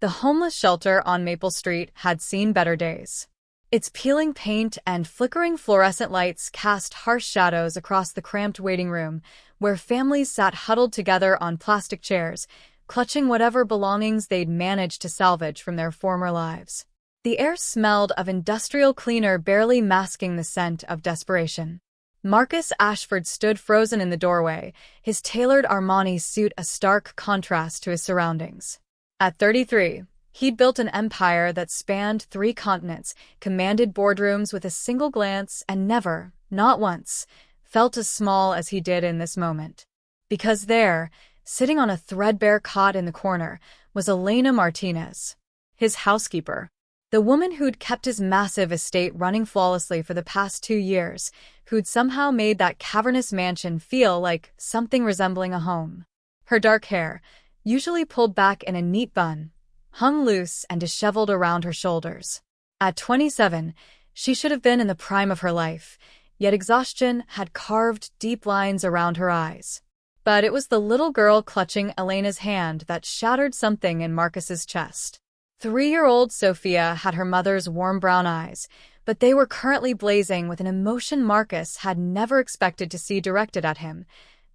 The homeless shelter on Maple Street had seen better days. Its peeling paint and flickering fluorescent lights cast harsh shadows across the cramped waiting room, where families sat huddled together on plastic chairs, clutching whatever belongings they'd managed to salvage from their former lives. The air smelled of industrial cleaner, barely masking the scent of desperation. Marcus Ashford stood frozen in the doorway, his tailored Armani suit a stark contrast to his surroundings. At 33, he'd built an empire that spanned 3 continents, commanded boardrooms with a single glance, and never, not once, felt as small as he did in this moment. Because there, sitting on a threadbare cot in the corner, was Elena Martinez, his housekeeper. The woman who'd kept his massive estate running flawlessly for the past 2 years, who'd somehow made that cavernous mansion feel like something resembling a home. Her dark hair, usually pulled back in a neat bun, hung loose and disheveled around her shoulders. At 27, she should have been in the prime of her life, yet exhaustion had carved deep lines around her eyes. But it was the little girl clutching Elena's hand that shattered something in Marcus's chest. 3-year-old Sophia had her mother's warm brown eyes, but they were currently blazing with an emotion Marcus had never expected to see directed at him.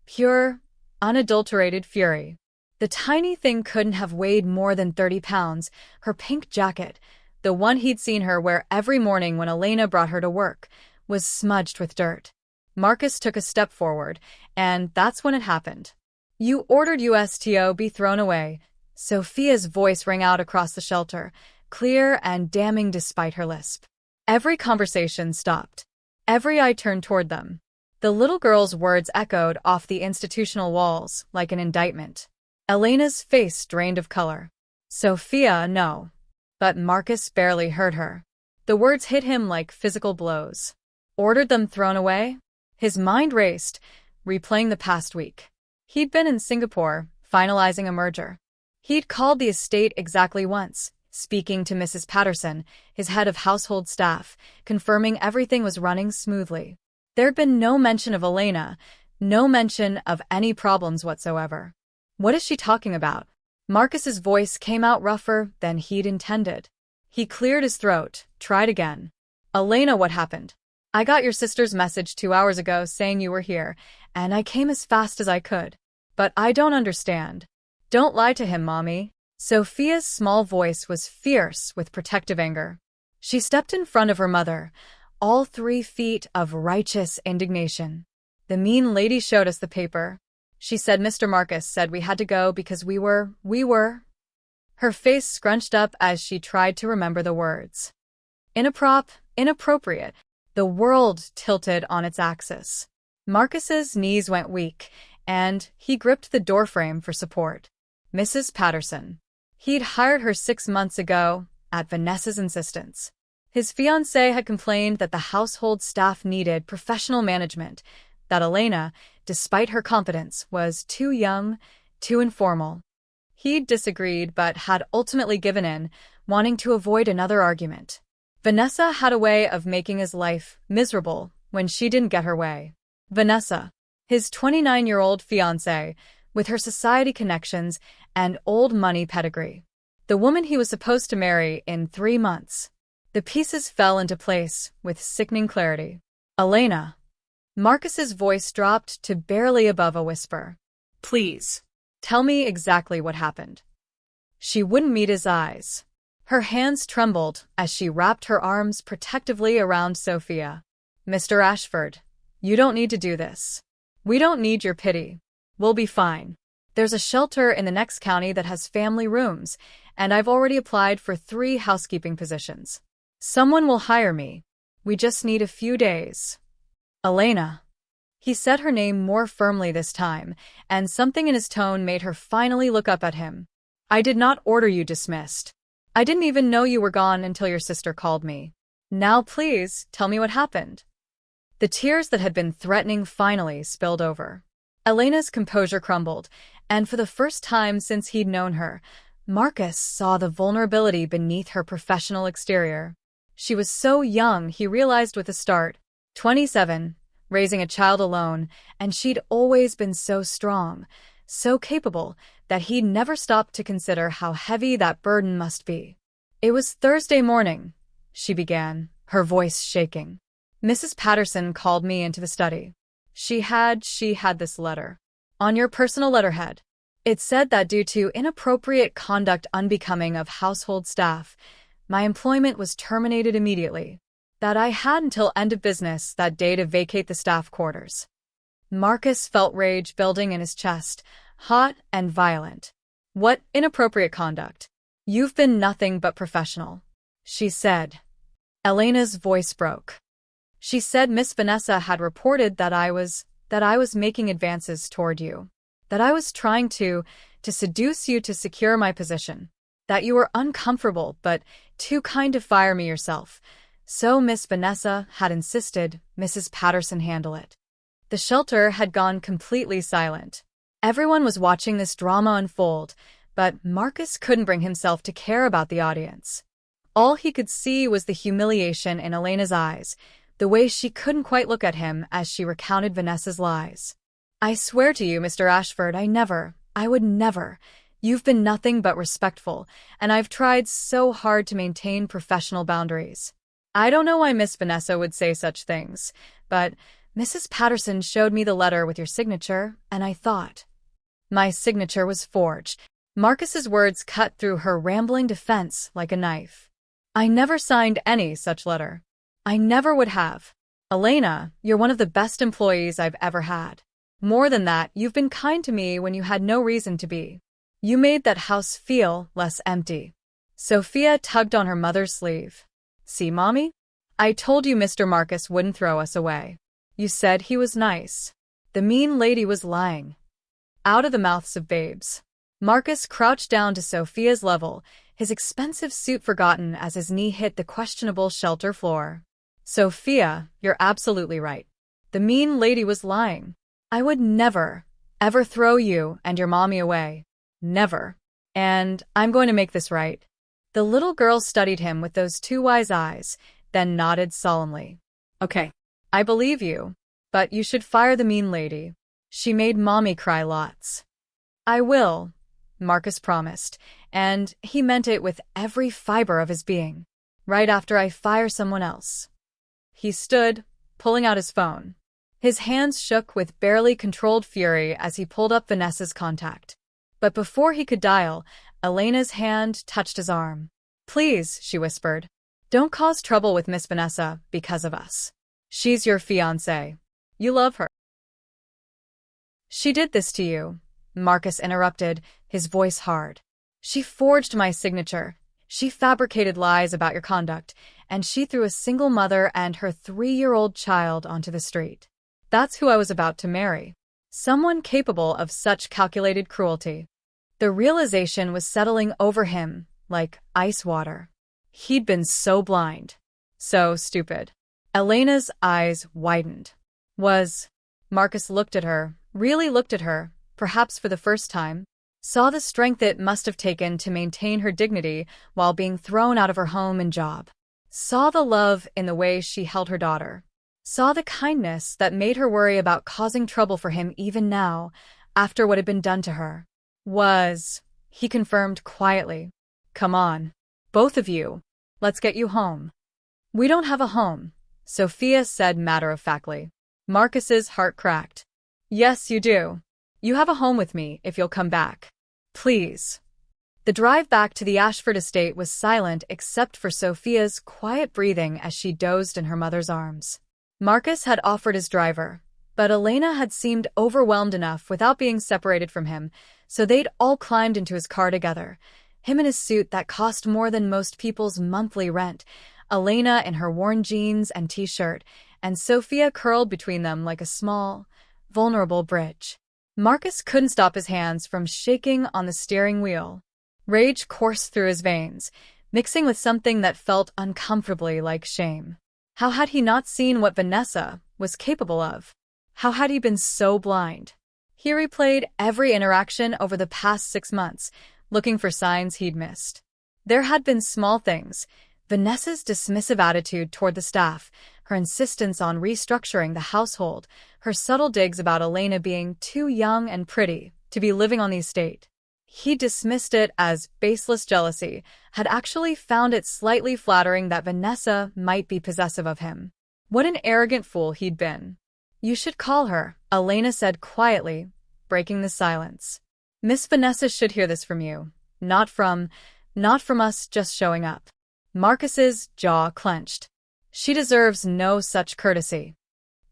Pure, unadulterated fury. The tiny thing couldn't have weighed more than 30 pounds, her pink jacket, the one he'd seen her wear every morning when Elena brought her to work, was smudged with dirt. Marcus took a step forward, and that's when it happened. "You ordered USTO be thrown away." Sophia's voice rang out across the shelter, clear and damning despite her lisp. Every conversation stopped. Every eye turned toward them. The little girl's words echoed off the institutional walls like an indictment. Elena's face drained of color. Sophia, no. But Marcus barely heard her. The words hit him like physical blows. Ordered them thrown away? His mind raced, replaying the past week. He'd been in Singapore, finalizing a merger. He'd called the estate exactly once, speaking to Mrs. Patterson, his head of household staff, confirming everything was running smoothly. There'd been no mention of Elena, no mention of any problems whatsoever. What is she talking about? Marcus's voice came out rougher than he'd intended. He cleared his throat, tried again. Elena, what happened? I got your sister's message 2 hours ago saying you were here, and I came as fast as I could. But I don't understand. Don't lie to him, Mommy. Sophia's small voice was fierce with protective anger. She stepped in front of her mother, all 3 feet of righteous indignation. The mean lady showed us the paper. She said Mr. Marcus said we had to go because we were. Her face scrunched up as she tried to remember the words. Inappropriate. The world tilted on its axis. Marcus's knees went weak, and he gripped the doorframe for support. Mrs. Patterson. He'd hired her 6 months ago, at Vanessa's insistence. His fiancée had complained that the household staff needed professional management, that Elena, despite her competence, was too young, too informal. He'd disagreed but had ultimately given in, wanting to avoid another argument. Vanessa had a way of making his life miserable when she didn't get her way. Vanessa, his 29-year-old fiancée, with her society connections and old money pedigree. The woman he was supposed to marry in 3 months. The pieces fell into place with sickening clarity. Elena. Marcus's voice dropped to barely above a whisper. Please, tell me exactly what happened. She wouldn't meet his eyes. Her hands trembled as she wrapped her arms protectively around Sophia. Mr. Ashford, you don't need to do this. We don't need your pity. We'll be fine. There's a shelter in the next county that has family rooms, and I've already applied for 3 housekeeping positions. Someone will hire me. We just need a few days. Elena. He said her name more firmly this time, and something in his tone made her finally look up at him. I did not order you dismissed. I didn't even know you were gone until your sister called me. Now please, tell me what happened. The tears that had been threatening finally spilled over. Elena's composure crumbled, and for the first time since he'd known her, Marcus saw the vulnerability beneath her professional exterior. She was so young, he realized with a start. 27, raising a child alone, and she'd always been so strong, so capable that he'd never stopped to consider how heavy that burden must be. "It was Thursday morning," she began, her voice shaking. "Mrs. Patterson called me into the study. She had this letter. On your personal letterhead. It said that due to inappropriate conduct unbecoming of household staff, my employment was terminated immediately. That I had until end of business that day to vacate the staff quarters." Marcus felt rage building in his chest, hot and violent. "What inappropriate conduct? You've been nothing but professional," she said. Elena's voice broke. "She said Miss Vanessa had reported that I was making advances toward you, that I was trying to seduce you to secure my position, that you were uncomfortable but too kind to fire me yourself. So Miss Vanessa had insisted Mrs. Patterson handle it." The shelter had gone completely silent. Everyone was watching this drama unfold, but Marcus couldn't bring himself to care about the audience. All he could see was the humiliation in Elena's eyes, the way she couldn't quite look at him as she recounted Vanessa's lies. "I swear to you, Mr. Ashford, I would never. You've been nothing but respectful, and I've tried so hard to maintain professional boundaries. I don't know why Miss Vanessa would say such things, but Mrs. Patterson showed me the letter with your signature, and I thought." "My signature was forged." Marcus's words cut through her rambling defense like a knife. "I never signed any such letter. I never would have. Elena, you're one of the best employees I've ever had. More than that, you've been kind to me when you had no reason to be. You made that house feel less empty." Sophia tugged on her mother's sleeve. "See, Mommy? I told you Mr. Marcus wouldn't throw us away. You said he was nice. The mean lady was lying." Out of the mouths of babes. Marcus crouched down to Sophia's level, his expensive suit forgotten as his knee hit the questionable shelter floor. "Sophia, you're absolutely right. The mean lady was lying. I would never, ever throw you and your mommy away. Never. And I'm going to make this right." The little girl studied him with those two wise eyes, then nodded solemnly. "Okay, I believe you, but you should fire the mean lady. She made mommy cry lots." "I will," Marcus promised, and he meant it with every fiber of his being. "Right after I fire someone else." He stood, pulling out his phone. His hands shook with barely controlled fury as he pulled up Vanessa's contact. But before he could dial, Elena's hand touched his arm. "Please," she whispered, "don't cause trouble with Miss Vanessa because of us. She's your fiancée. You love her." "She did this to you," Marcus interrupted, his voice hard. "She forged my signature. She fabricated lies about your conduct, and she threw a single mother and her 3-year-old child onto the street. That's who I was about to marry. Someone capable of such calculated cruelty." The realization was settling over him like ice water. He'd been so blind. So stupid. Elena's eyes widened. Marcus looked at her, really looked at her, perhaps for the first time, saw the strength it must have taken to maintain her dignity while being thrown out of her home and job. Saw the love in the way she held her daughter. Saw the kindness that made her worry about causing trouble for him even now, after what had been done to her. He confirmed quietly. "Come on. Both of you. Let's get you home." "We don't have a home," Sophia said matter-of-factly. Marcus's heart cracked. "Yes, you do. You have a home with me if you'll come back. Please." The drive back to the Ashford estate was silent except for Sophia's quiet breathing as she dozed in her mother's arms. Marcus had offered his driver, but Elena had seemed overwhelmed enough without being separated from him, so they'd all climbed into his car together, him in his suit that cost more than most people's monthly rent, Elena in her worn jeans and t-shirt, and Sophia curled between them like a small, vulnerable bridge. Marcus couldn't stop his hands from shaking on the steering wheel. Rage coursed through his veins, mixing with something that felt uncomfortably like shame. How had he not seen what Vanessa was capable of? How had he been so blind? He replayed every interaction over the past 6 months, looking for signs he'd missed. There had been small things: Vanessa's dismissive attitude toward the staff, her insistence on restructuring the household, her subtle digs about Elena being too young and pretty, to be living on the estate. He dismissed it as baseless jealousy, had actually found it slightly flattering that Vanessa might be possessive of him. What an arrogant fool he'd been. You should call her, Elena said quietly, breaking the silence. Miss Vanessa should hear this from you, not from us just showing up. Marcus's jaw clenched. She deserves no such courtesy.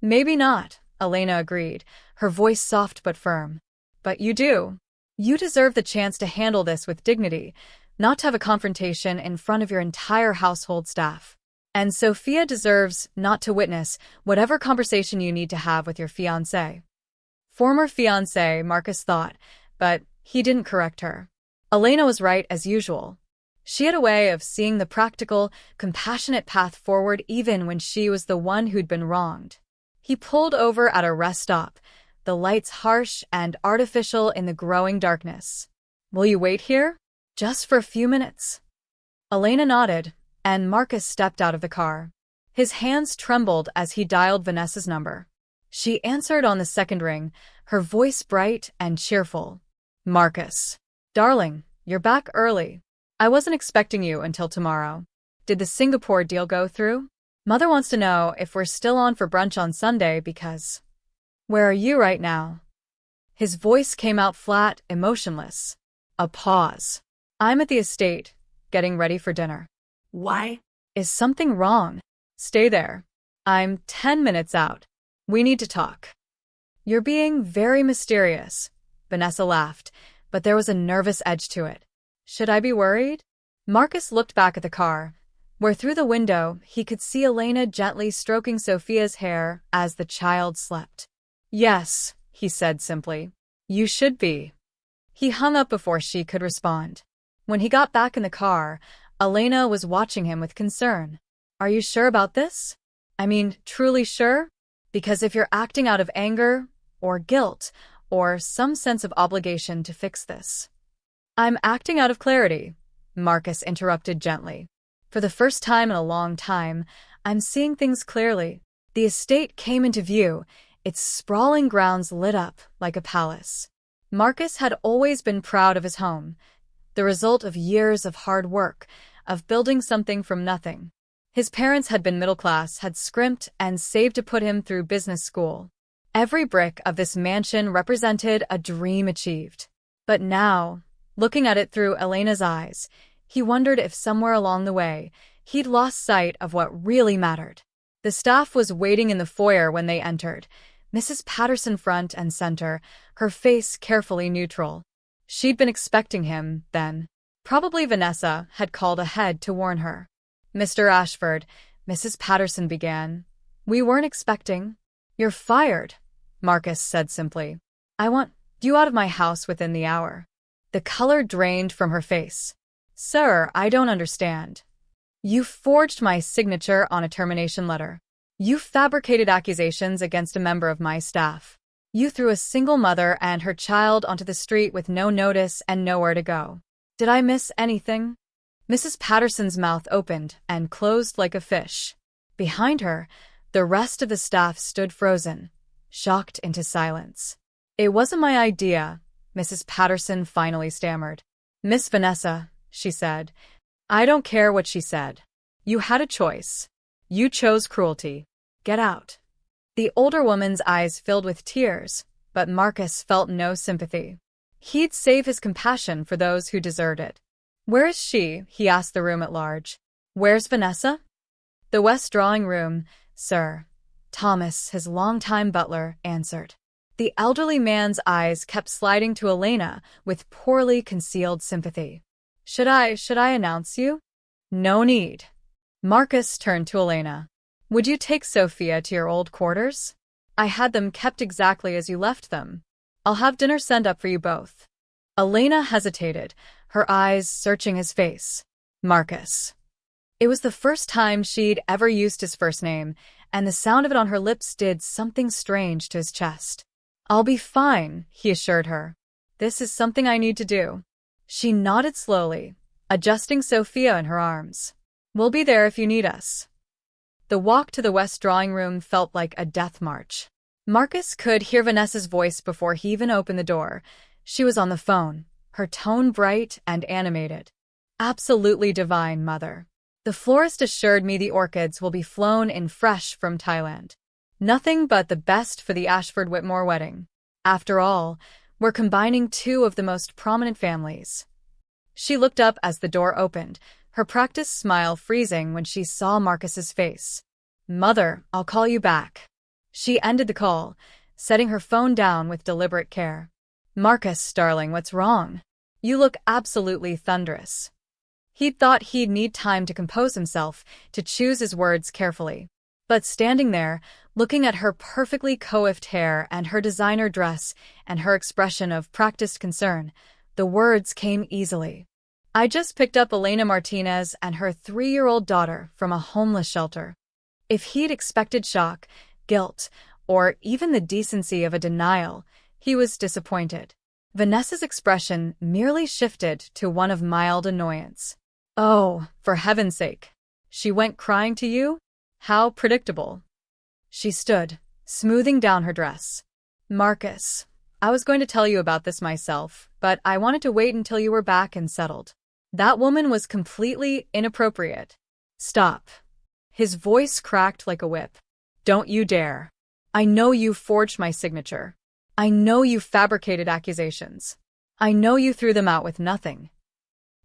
Maybe not, Elena agreed, her voice soft but firm. But you do. You deserve the chance to handle this with dignity, not to have a confrontation in front of your entire household staff. And Sophia deserves not to witness whatever conversation you need to have with your fiancé. Former fiancé, Marcus thought, but he didn't correct her. Elena was right as usual. She had a way of seeing the practical, compassionate path forward even when she was the one who'd been wronged. He pulled over at a rest stop, the lights harsh and artificial in the growing darkness. Will you wait here? Just for a few minutes. Elena nodded, and Marcus stepped out of the car. His hands trembled as he dialed Vanessa's number. She answered on the second ring, her voice bright and cheerful. Marcus. Darling, you're back early. I wasn't expecting you until tomorrow. Did the Singapore deal go through? Mother wants to know if we're still on for brunch on Sunday because... Where are you right now? His voice came out flat, emotionless. A pause. I'm at the estate, getting ready for dinner. Why? Is something wrong? Stay there. I'm 10 minutes out. We need to talk. You're being very mysterious, Vanessa laughed, but there was a nervous edge to it. Should I be worried? Marcus looked back at the car, where through the window he could see Elena gently stroking Sophia's hair as the child slept. Yes, he said simply. You should be. He hung up before she could respond. When he got back in the car, Elena was watching him with concern. Are you sure about this? I mean, truly sure? Because if you're acting out of anger, or guilt, or some sense of obligation to fix this. I'm acting out of clarity, Marcus interrupted gently. For the first time in a long time, I'm seeing things clearly. The estate came into view, its sprawling grounds lit up like a palace. Marcus had always been proud of his home, the result of years of hard work, of building something from nothing. His parents had been middle class, had scrimped and saved to put him through business school. Every brick of this mansion represented a dream achieved. But now, looking at it through Elena's eyes, he wondered if somewhere along the way, he'd lost sight of what really mattered. The staff was waiting in the foyer when they entered, Mrs. Patterson front and center, her face carefully neutral. She'd been expecting him, then. Probably Vanessa had called ahead to warn her. Mr. Ashford, Mrs. Patterson began. We weren't expecting. You're fired, Marcus said simply. I want you out of my house within the hour. The color drained from her face. Sir, I don't understand. You forged my signature on a termination letter. You fabricated accusations against a member of my staff. You threw a single mother and her child onto the street with no notice and nowhere to go. Did I miss anything? Mrs. Patterson's mouth opened and closed like a fish. Behind her, the rest of the staff stood frozen, shocked into silence. It wasn't my idea, Mrs. Patterson finally stammered. Miss Vanessa, she said. I don't care what she said. You had a choice. You chose cruelty. Get out. The older woman's eyes filled with tears, but Marcus felt no sympathy. He'd save his compassion for those who deserved it. Where is she? He asked the room at large. Where's Vanessa? The west drawing room, sir. Thomas, his longtime butler, answered. The elderly man's eyes kept sliding to Elena with poorly concealed sympathy. Should I announce you? No need. Marcus turned to Elena. Would you take Sophia to your old quarters? I had them kept exactly as you left them. I'll have dinner sent up for you both. Elena hesitated, her eyes searching his face. Marcus. It was the first time she'd ever used his first name, and the sound of it on her lips did something strange to his chest. I'll be fine, he assured her. This is something I need to do. She nodded slowly, adjusting Sophia in her arms. We'll be there if you need us. The walk to the west drawing room felt like a death march. Marcus could hear Vanessa's voice before he even opened the door. She was on the phone, her tone bright and animated. Absolutely divine, mother. The florist assured me the orchids will be flown in fresh from Thailand. Nothing but the best for the Ashford-Whitmore wedding. After all, we're combining two of the most prominent families. She looked up as the door opened, her practiced smile freezing when she saw Marcus's face. Mother, I'll call you back. She ended the call, setting her phone down with deliberate care. Marcus, darling, what's wrong? You look absolutely thunderous. He'd thought he'd need time to compose himself, to choose his words carefully. But standing there, looking at her perfectly coiffed hair and her designer dress and her expression of practiced concern, the words came easily. I just picked up Elena Martinez and her 3-year-old daughter from a homeless shelter. If he'd expected shock, guilt, or even the decency of a denial, he was disappointed. Vanessa's expression merely shifted to one of mild annoyance. Oh, for heaven's sake. She went crying to you? How predictable. She stood, smoothing down her dress. Marcus, I was going to tell you about this myself, but I wanted to wait until you were back and settled. That woman was completely inappropriate. Stop. His voice cracked like a whip. Don't you dare. I know you forged my signature. I know you fabricated accusations. I know you threw them out with nothing.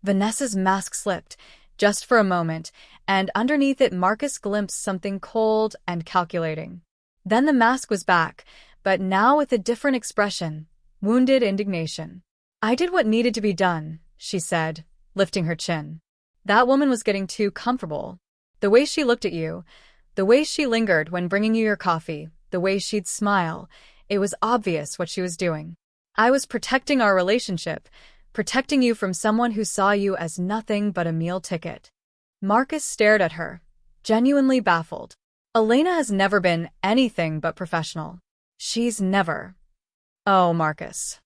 Vanessa's mask slipped, just for a moment, and underneath it Marcus glimpsed something cold and calculating. Then the mask was back, but now with a different expression, wounded indignation. I did what needed to be done, she said, lifting her chin. That woman was getting too comfortable. The way she looked at you, the way she lingered when bringing you your coffee, the way she'd smile, it was obvious what she was doing. I was protecting our relationship, protecting you from someone who saw you as nothing but a meal ticket. Marcus stared at her, genuinely baffled. Elena has never been anything but professional. She's never. Oh, Marcus.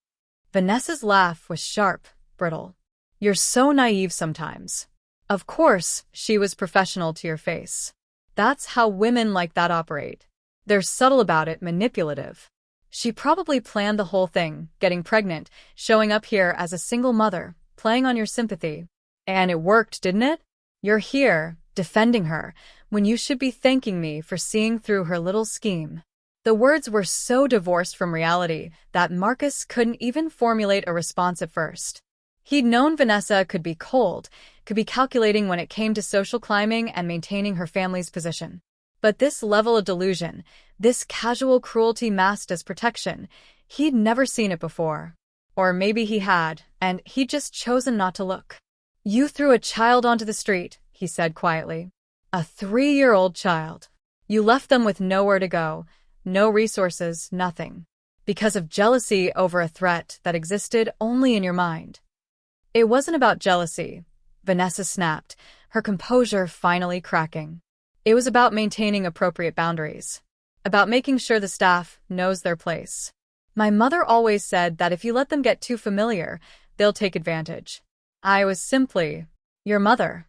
Vanessa's laugh was sharp, brittle. You're so naive sometimes. Of course, she was professional to your face. That's how women like that operate. They're subtle about it, manipulative. She probably planned the whole thing, getting pregnant, showing up here as a single mother, playing on your sympathy. And it worked, didn't it? You're here, defending her, when you should be thanking me for seeing through her little scheme. The words were so divorced from reality that Marcus couldn't even formulate a response at first. He'd known Vanessa could be cold, could be calculating when it came to social climbing and maintaining her family's position. But this level of delusion, this casual cruelty masked as protection, he'd never seen it before. Or maybe he had, and he'd just chosen not to look. You threw a child onto the street, he said quietly. A 3-year-old child. You left them with nowhere to go, no resources, nothing. Because of jealousy over a threat that existed only in your mind. It wasn't about jealousy, Vanessa snapped, her composure finally cracking. It was about maintaining appropriate boundaries. About making sure the staff knows their place. My mother always said that if you let them get too familiar, they'll take advantage. I was simply your mother.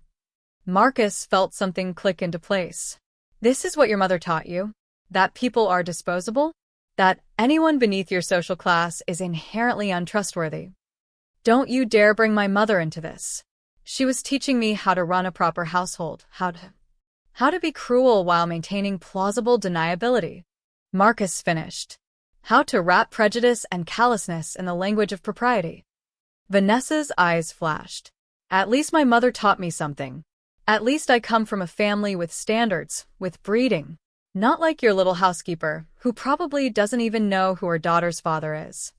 Marcus felt something click into place. This is what your mother taught you? That people are disposable? That anyone beneath your social class is inherently untrustworthy? Don't you dare bring my mother into this. She was teaching me how to run a proper household, how to be cruel while maintaining plausible deniability. Marcus finished. How to wrap prejudice and callousness in the language of propriety. Vanessa's eyes flashed. At least my mother taught me something. At least I come from a family with standards, with breeding. Not like your little housekeeper, who probably doesn't even know who her daughter's father is.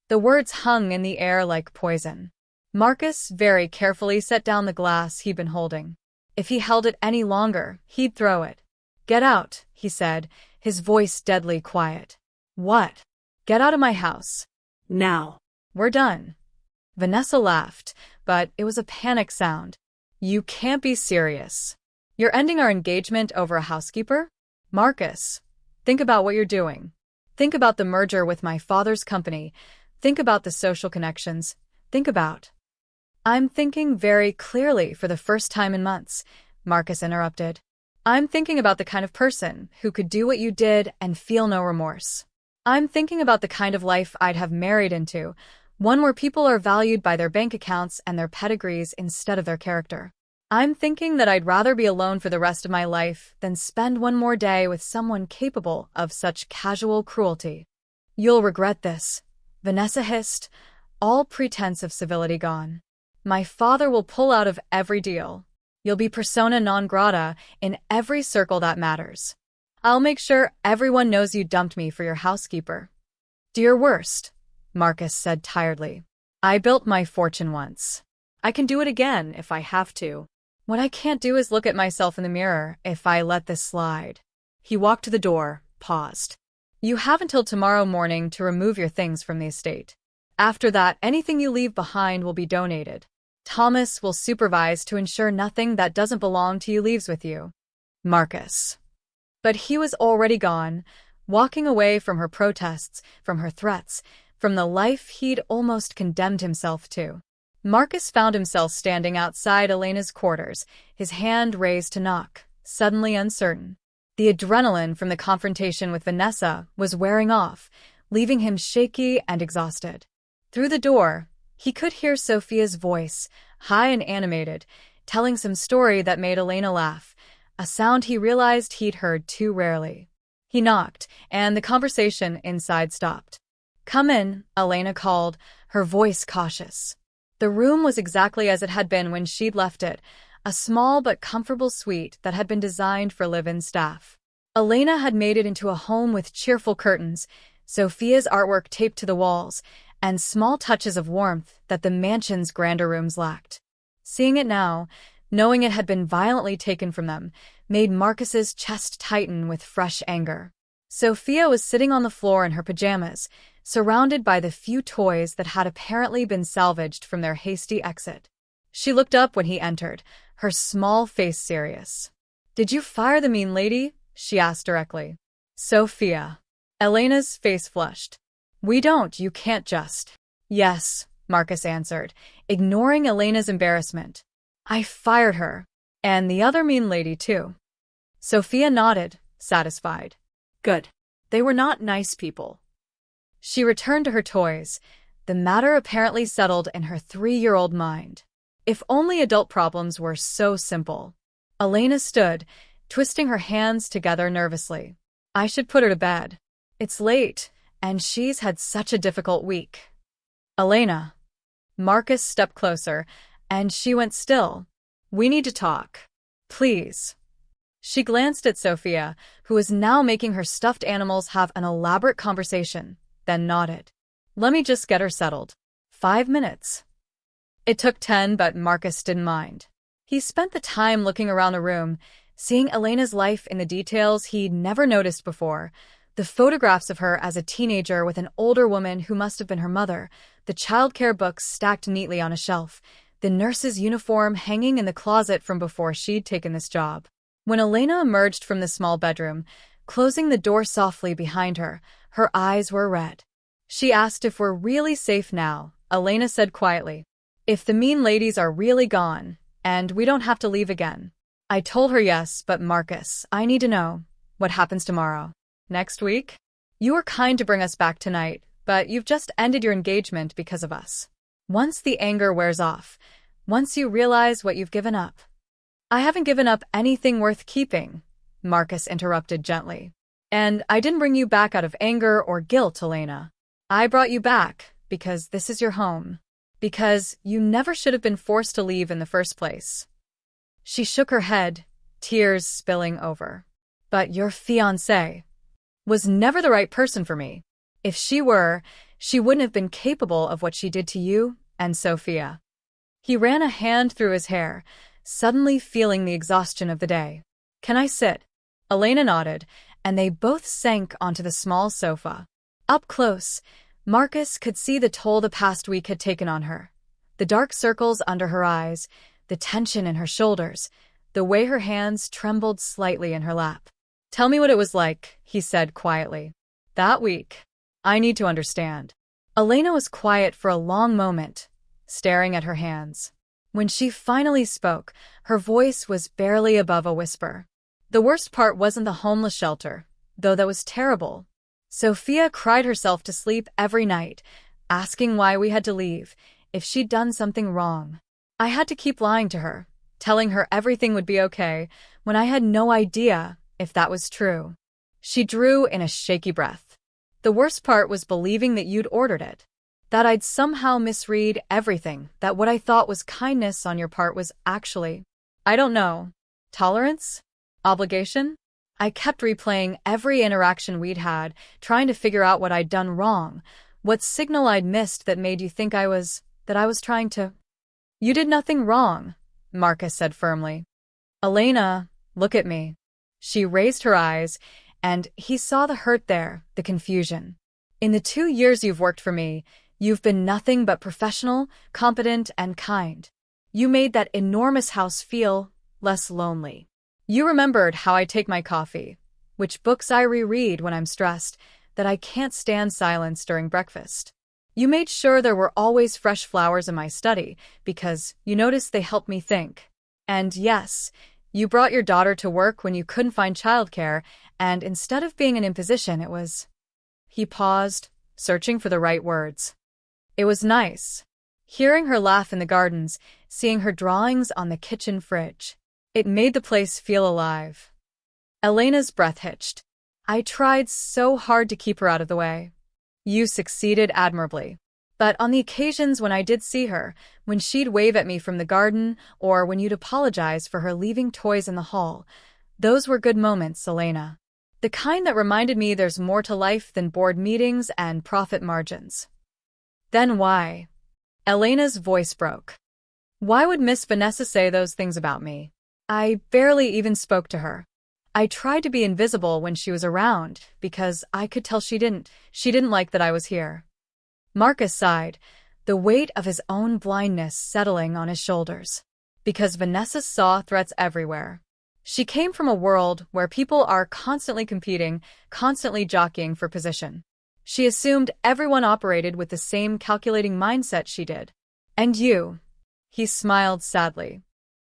The words hung in the air like poison. Marcus very carefully set down the glass he'd been holding. If he held it any longer, he'd throw it. Get out, he said, his voice deadly quiet. What? Get out of my house. Now. We're done. Vanessa laughed, but it was a panic sound. You can't be serious. You're ending our engagement over a housekeeper? Marcus, think about what you're doing. Think about the merger with my father's company. Think about the social connections. Think about... I'm thinking very clearly for the first time in months, Marcus interrupted. I'm thinking about the kind of person who could do what you did and feel no remorse. I'm thinking about the kind of life I'd have married into, One where people are valued by their bank accounts and their pedigrees instead of their character. I'm thinking that I'd rather be alone for the rest of my life than spend one more day with someone capable of such casual cruelty. You'll regret this, Vanessa hissed, all pretense of civility gone. My father will pull out of every deal. You'll be persona non grata in every circle that matters. I'll make sure everyone knows you dumped me for your housekeeper. Do your worst, Marcus said tiredly. I built my fortune once. I can do it again if I have to. What I can't do is look at myself in the mirror if I let this slide. He walked to the door, paused. You have until tomorrow morning to remove your things from the estate. After that, anything you leave behind will be donated. Thomas will supervise to ensure nothing that doesn't belong to you leaves with you. Marcus. But he was already gone, walking away from her protests, from her threats, from the life he'd almost condemned himself to. Marcus found himself standing outside Elena's quarters, his hand raised to knock, suddenly uncertain. The adrenaline from the confrontation with Vanessa was wearing off, leaving him shaky and exhausted. Through the door, he could hear Sophia's voice, high and animated, telling some story that made Elena laugh, a sound he realized he'd heard too rarely. He knocked, and the conversation inside stopped. Come in, Elena called, her voice cautious. The room was exactly as it had been when she'd left it, a small but comfortable suite that had been designed for live-in staff. Elena had made it into a home with cheerful curtains, Sophia's artwork taped to the walls, and small touches of warmth that the mansion's grander rooms lacked. Seeing it now, knowing it had been violently taken from them, made Marcus's chest tighten with fresh anger. Sophia was sitting on the floor in her pajamas, surrounded by the few toys that had apparently been salvaged from their hasty exit. She looked up when he entered, her small face serious. Did you fire the mean lady? She asked directly. Sophia. Elena's face flushed. We don't, you can't just. Yes, Marcus answered, ignoring Elena's embarrassment. I fired her. And the other mean lady too. Sophia nodded, satisfied. Good. They were not nice people. She returned to her toys, the matter apparently settled in her 3-year-old mind. If only adult problems were so simple. Elena stood, twisting her hands together nervously. I should put her to bed. It's late, and she's had such a difficult week. Elena. Marcus stepped closer, and she went still. We need to talk. Please. She glanced at Sophia, who was now making her stuffed animals have an elaborate conversation, then nodded. Let me just get her settled. 5 minutes. It took 10, but Marcus didn't mind. He spent the time looking around the room, seeing Elena's life in the details he'd never noticed before, the photographs of her as a teenager with an older woman who must have been her mother, the childcare books stacked neatly on a shelf, the nurse's uniform hanging in the closet from before she'd taken this job. When Elena emerged from the small bedroom, closing the door softly behind her, her eyes were red. She asked if we're really safe now, Elena said quietly. If the mean ladies are really gone, and we don't have to leave again. I told her yes, but Marcus, I need to know. What happens tomorrow? Next week? You were kind to bring us back tonight, but you've just ended your engagement because of us. Once the anger wears off, once you realize what you've given up. I haven't given up anything worth keeping, Marcus interrupted gently. And I didn't bring you back out of anger or guilt, Elena. I brought you back because this is your home. Because you never should have been forced to leave in the first place. She shook her head, tears spilling over. But your fiancé was never the right person for me. If she were, she wouldn't have been capable of what she did to you and Sophia. He ran a hand through his hair, suddenly feeling the exhaustion of the day. Can I sit? Elena nodded, and they both sank onto the small sofa. Up close, Marcus could see the toll the past week had taken on her. The dark circles under her eyes, the tension in her shoulders, the way her hands trembled slightly in her lap. Tell me what it was like, he said quietly. That week. I need to understand. Elena was quiet for a long moment, staring at her hands. When she finally spoke, her voice was barely above a whisper. The worst part wasn't the homeless shelter, though that was terrible. Sophia cried herself to sleep every night, asking why we had to leave, if she'd done something wrong. I had to keep lying to her, telling her everything would be okay, when I had no idea if that was true. She drew in a shaky breath. The worst part was believing that you'd ordered it. That I'd somehow misread everything, that what I thought was kindness on your part was actually, I don't know, tolerance? Obligation? I kept replaying every interaction we'd had, trying to figure out what I'd done wrong, what signal I'd missed that made you think that I was trying to. You did nothing wrong, Marcus said firmly. Elena, look at me. She raised her eyes, and he saw the hurt there, the confusion. In the 2 years you've worked for me, you've been nothing but professional, competent, and kind. You made that enormous house feel less lonely. You remembered how I take my coffee, which books I reread when I'm stressed, that I can't stand silence during breakfast. You made sure there were always fresh flowers in my study, because you noticed they helped me think. And yes, you brought your daughter to work when you couldn't find childcare, and instead of being an imposition, it was... He paused, searching for the right words. It was nice. Hearing her laugh in the gardens, seeing her drawings on the kitchen fridge. It made the place feel alive. Elena's breath hitched. I tried so hard to keep her out of the way. You succeeded admirably. But on the occasions when I did see her, when she'd wave at me from the garden, or when you'd apologize for her leaving toys in the hall, those were good moments, Elena. The kind that reminded me there's more to life than board meetings and profit margins. Then why? Elena's voice broke. Why would Miss Vanessa say those things about me? I barely even spoke to her. I tried to be invisible when she was around, because I could tell she didn't like that I was here. Marcus sighed, the weight of his own blindness settling on his shoulders. Because Vanessa saw threats everywhere. She came from a world where people are constantly competing, constantly jockeying for position. She assumed everyone operated with the same calculating mindset she did. And you? He smiled sadly.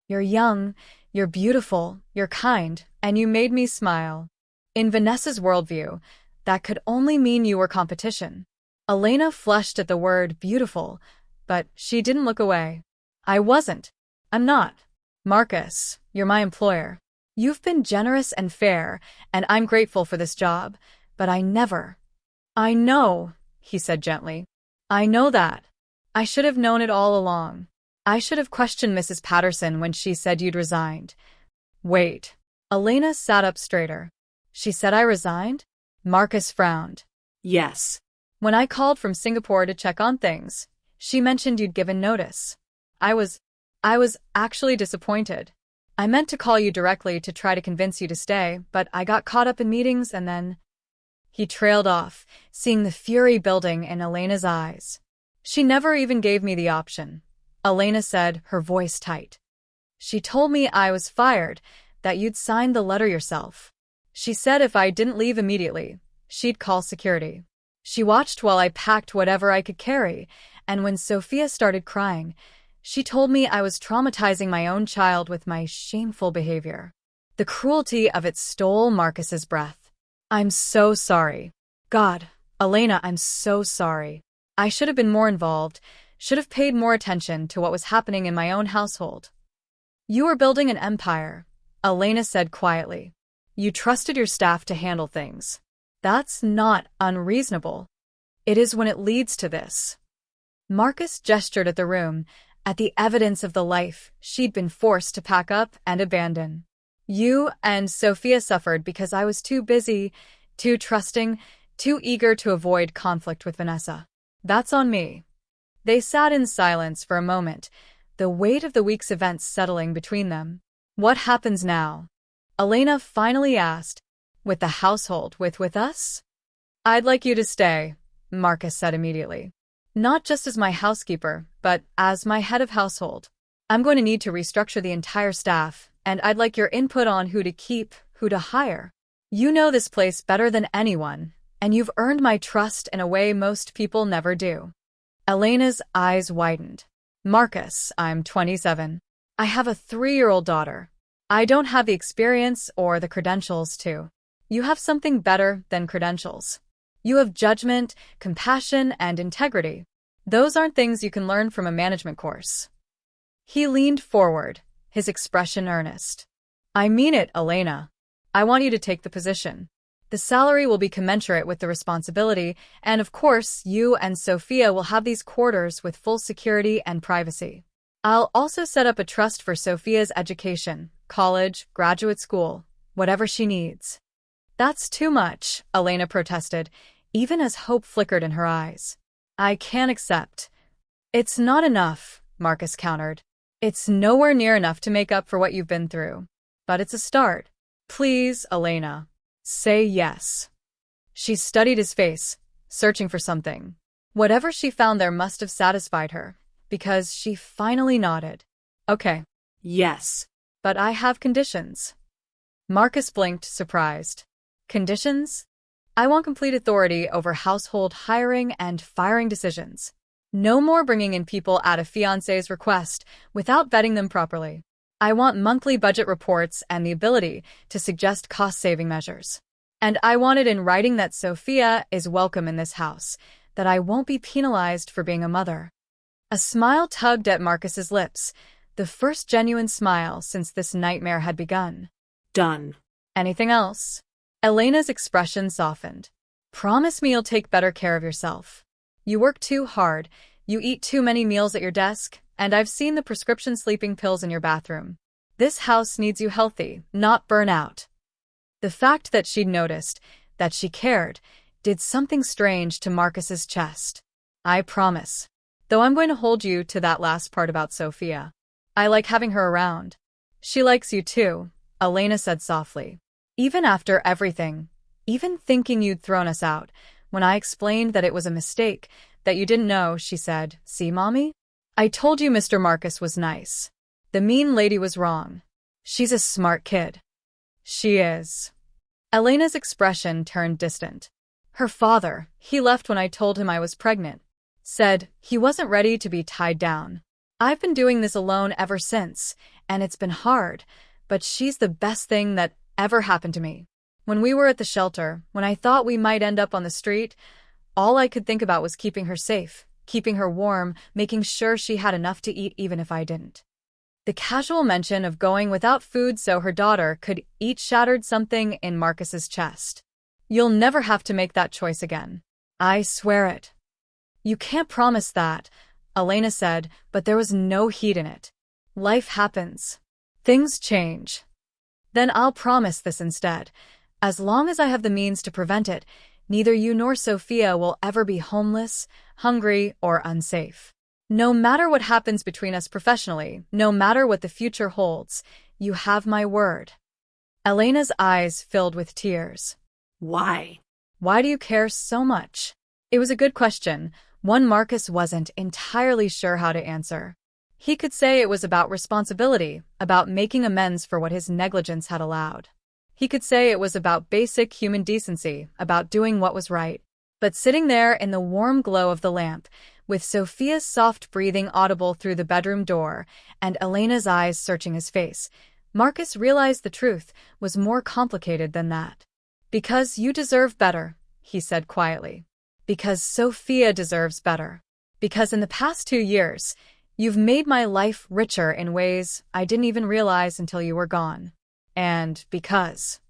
You're young, you're beautiful, you're kind, and you made me smile. In Vanessa's worldview, that could only mean you were competition. Elena flushed at the word beautiful, but she didn't look away. I wasn't. I'm not. Marcus, you're my employer. You've been generous and fair, and I'm grateful for this job, but I know, he said gently. I know that. I should have known it all along. I should have questioned Mrs. Patterson when she said you'd resigned. Wait. Elena sat up straighter. She said I resigned? Marcus frowned. Yes. When I called from Singapore to check on things, she mentioned you'd given notice. I was actually disappointed. I meant to call you directly to try to convince you to stay, but I got caught up in meetings and then... He trailed off, seeing the fury building in Elena's eyes. She never even gave me the option. Elena said, her voice tight. She told me I was fired, that you'd signed the letter yourself. She said if I didn't leave immediately, she'd call security. She watched while I packed whatever I could carry, and when Sophia started crying, she told me I was traumatizing my own child with my shameful behavior. The cruelty of it stole Marcus's breath. I'm so sorry. God, Elena, I'm so sorry. I should have been more involved, should have paid more attention to what was happening in my own household. You were building an empire, Elena said quietly. You trusted your staff to handle things. That's not unreasonable. It is when it leads to this. Marcus gestured at the room, at the evidence of the life she'd been forced to pack up and abandon. You and Sophia suffered because I was too busy, too trusting, too eager to avoid conflict with Vanessa. That's on me. They sat in silence for a moment, the weight of the week's events settling between them. What happens now? Elena finally asked. With the household, with us? I'd like you to stay, Marcus said immediately. Not just as my housekeeper, but as my head of household. I'm going to need to restructure the entire staff, and I'd like your input on who to keep, who to hire. You know this place better than anyone, and you've earned my trust in a way most people never do. Elena's eyes widened. Marcus, I'm 27. I have a 3-year-old daughter. I don't have the experience or the credentials to. You have something better than credentials. You have judgment, compassion, and integrity. Those aren't things you can learn from a management course. He leaned forward, his expression earnest. I mean it, Elena. I want you to take the position. The salary will be commensurate with the responsibility, and of course, you and Sophia will have these quarters with full security and privacy. I'll also set up a trust for Sophia's education, college, graduate school, whatever she needs. That's too much, Elena protested, even as hope flickered in her eyes. I can't accept. It's not enough, Marcus countered. It's nowhere near enough to make up for what you've been through. But it's a start. Please, Elena. Say yes. She studied his face, searching for something. Whatever she found there must have satisfied her, because she finally nodded. Okay. Yes. But I have conditions. Marcus blinked, surprised. Conditions? I want complete authority over household hiring and firing decisions. No more bringing in people at a fiancé's request without vetting them properly. I want monthly budget reports and the ability to suggest cost-saving measures. And I want it in writing that Sophia is welcome in this house, that I won't be penalized for being a mother. A smile tugged at Marcus's lips, the first genuine smile since this nightmare had begun. Done. Anything else? Elena's expression softened. Promise me you'll take better care of yourself. You work too hard, you eat too many meals at your desk, and I've seen the prescription sleeping pills in your bathroom. This house needs you healthy, not burn out. The fact that she'd noticed, that she cared, did something strange to Marcus's chest. I promise. Though I'm going to hold you to that last part about Sophia. I like having her around. She likes you too, Elena said softly. Even after everything, even thinking you'd thrown us out, when I explained that it was a mistake, that you didn't know, she said, see, Mommy? I told you Mr. Marcus was nice. The mean lady was wrong. She's a smart kid. She is. Elena's expression turned distant. Her father, he left when I told him I was pregnant. Said he wasn't ready to be tied down. I've been doing this alone ever since, and it's been hard, but she's the best thing that ever happened to me. When we were at the shelter, when I thought we might end up on the street, all I could think about was keeping her safe, keeping her warm, making sure she had enough to eat even if I didn't. The casual mention of going without food so her daughter could eat shattered something in Marcus's chest. You'll never have to make that choice again. I swear it. You can't promise that, Elena said, but there was no heat in it. Life happens. Things change. Then I'll promise this instead. As long as I have the means to prevent it, neither you nor Sophia will ever be homeless, hungry, or unsafe. No matter what happens between us professionally, no matter what the future holds, you have my word. Elena's eyes filled with tears. Why? Why do you care so much? It was a good question, one Marcus wasn't entirely sure how to answer. He could say it was about responsibility, about making amends for what his negligence had allowed. He could say it was about basic human decency, about doing what was right. But sitting there in the warm glow of the lamp, with Sophia's soft breathing audible through the bedroom door and Elena's eyes searching his face, Marcus realized the truth was more complicated than that. Because you deserve better, he said quietly. Because Sophia deserves better. Because in the past 2 years, you've made my life richer in ways I didn't even realize until you were gone. And because...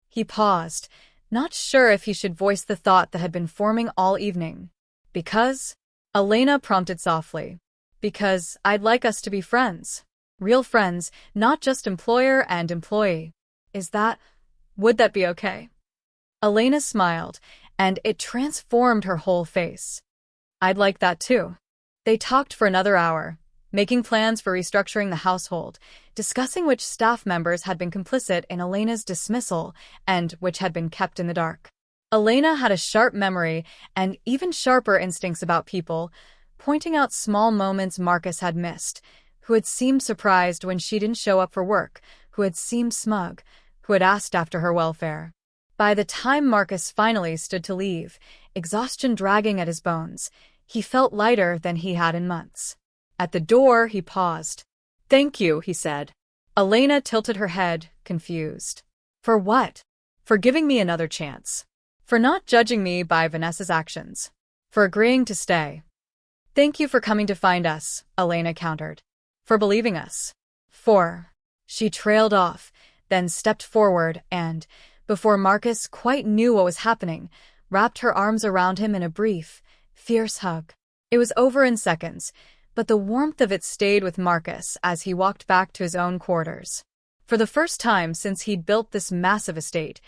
He paused, not sure if he should voice the thought that had been forming all evening. Because... Elena prompted softly. Because I'd like us to be friends. Real friends, not just employer and employee. Would that be okay? Elena smiled, and it transformed her whole face. I'd like that too. They talked for another hour, making plans for restructuring the household, discussing which staff members had been complicit in Elena's dismissal and which had been kept in the dark. Elena had a sharp memory and even sharper instincts about people, pointing out small moments Marcus had missed, who had seemed surprised when she didn't show up for work, who had seemed smug, who had asked after her welfare. By the time Marcus finally stood to leave, exhaustion dragging at his bones, he felt lighter than he had in months. At the door, he paused. Thank you, he said. Elena tilted her head, confused. For what? For giving me another chance. For not judging me by Vanessa's actions. For agreeing to stay. Thank you for coming to find us, Elena countered. For believing us. For. She trailed off, then stepped forward and, before Marcus quite knew what was happening, wrapped her arms around him in a brief, fierce hug. It was over in seconds, but the warmth of it stayed with Marcus as he walked back to his own quarters. For the first time since he'd built this massive estate,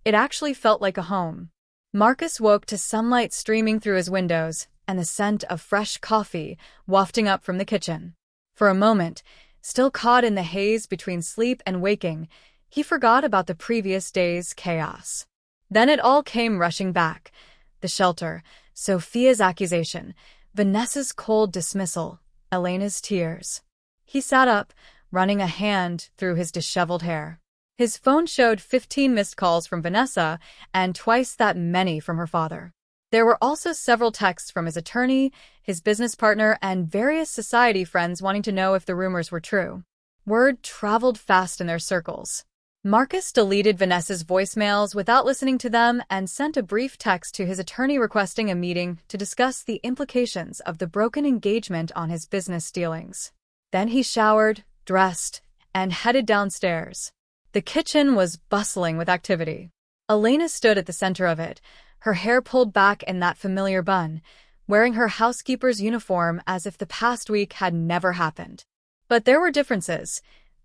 it actually felt like a home. Marcus woke to sunlight streaming through his windows and the scent of fresh coffee wafting up from the kitchen. For a moment, still caught in the haze between sleep and waking, he forgot about the previous day's chaos. Then it all came rushing back. The shelter, Sophia's accusation, Vanessa's cold dismissal, Elena's tears. He sat up, running a hand through his disheveled hair. His phone showed 15 missed calls from Vanessa and twice that many from her father. There were also several texts from his attorney, his business partner, and various society friends wanting to know if the rumors were true. Word traveled fast in their circles. Marcus deleted Vanessa's voicemails without listening to them and sent a brief text to his attorney requesting a meeting to discuss the implications of the broken engagement on his business dealings. Then he showered, dressed, and headed downstairs. The kitchen was bustling with activity. Elena stood at the center of it, her hair pulled back in that familiar bun, wearing her housekeeper's uniform as if the past week had never happened. But there were differences.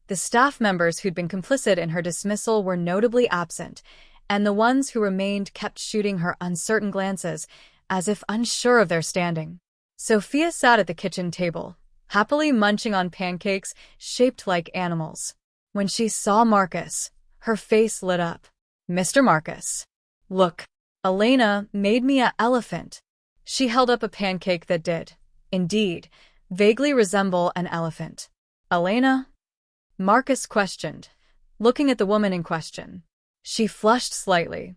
The staff members who'd been complicit in her dismissal were notably absent, and the ones who remained kept shooting her uncertain glances, as if unsure of their standing. Sophia sat at the kitchen table, happily munching on pancakes shaped like animals. When she saw Marcus, her face lit up. Mr. Marcus. Look, Elena made me an elephant. She held up a pancake that did, indeed, vaguely resemble an elephant. Elena? Marcus questioned, looking at the woman in question. She flushed slightly.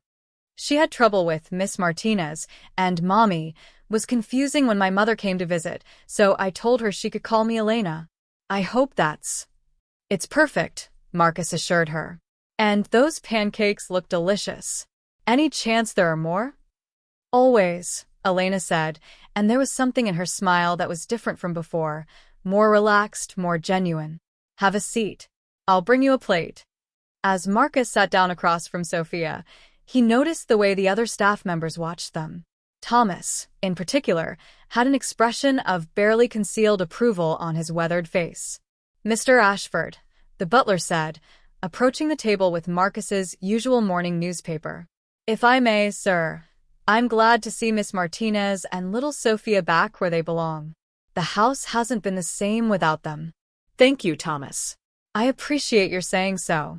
She had trouble with Miss Martinez, and Mommy was confusing when my mother came to visit, so I told her she could call me Elena. I hope that's... It's perfect, Marcus assured her. And those pancakes look delicious. Any chance there are more? Always, Elena said, and there was something in her smile that was different from before, more relaxed, more genuine. Have a seat. I'll bring you a plate. As Marcus sat down across from Sophia, he noticed the way the other staff members watched them. Thomas, in particular, had an expression of barely concealed approval on his weathered face. Mr. Ashford, the butler said, approaching the table with Marcus's usual morning newspaper. If I may, sir, I'm glad to see Miss Martinez and little Sophia back where they belong. The house hasn't been the same without them. Thank you, Thomas. I appreciate your saying so.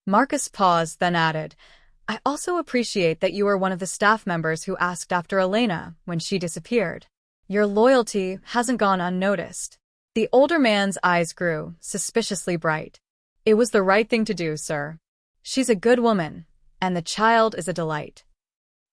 Marcus paused, then added, I also appreciate that you were one of the staff members who asked after Elena when she disappeared. Your loyalty hasn't gone unnoticed. The older man's eyes grew, suspiciously bright. It was the right thing to do, sir. She's a good woman, and the child is a delight.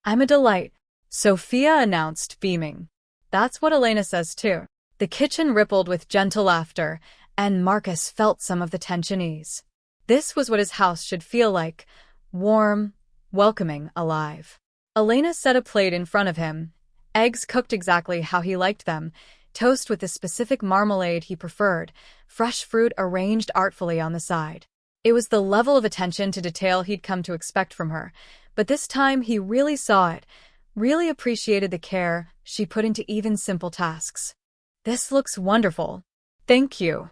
I'm a delight, Sophia announced, beaming. That's what Elena says too. The kitchen rippled with gentle laughter, and Marcus felt some of the tension ease. This was what his house should feel like, warm, welcoming, alive. Elena set a plate in front of him, eggs cooked exactly how he liked them, toast with the specific marmalade he preferred, fresh fruit arranged artfully on the side. It was the level of attention to detail he'd come to expect from her, but this time he really saw it, really appreciated the care she put into even simple tasks. This looks wonderful. Thank you.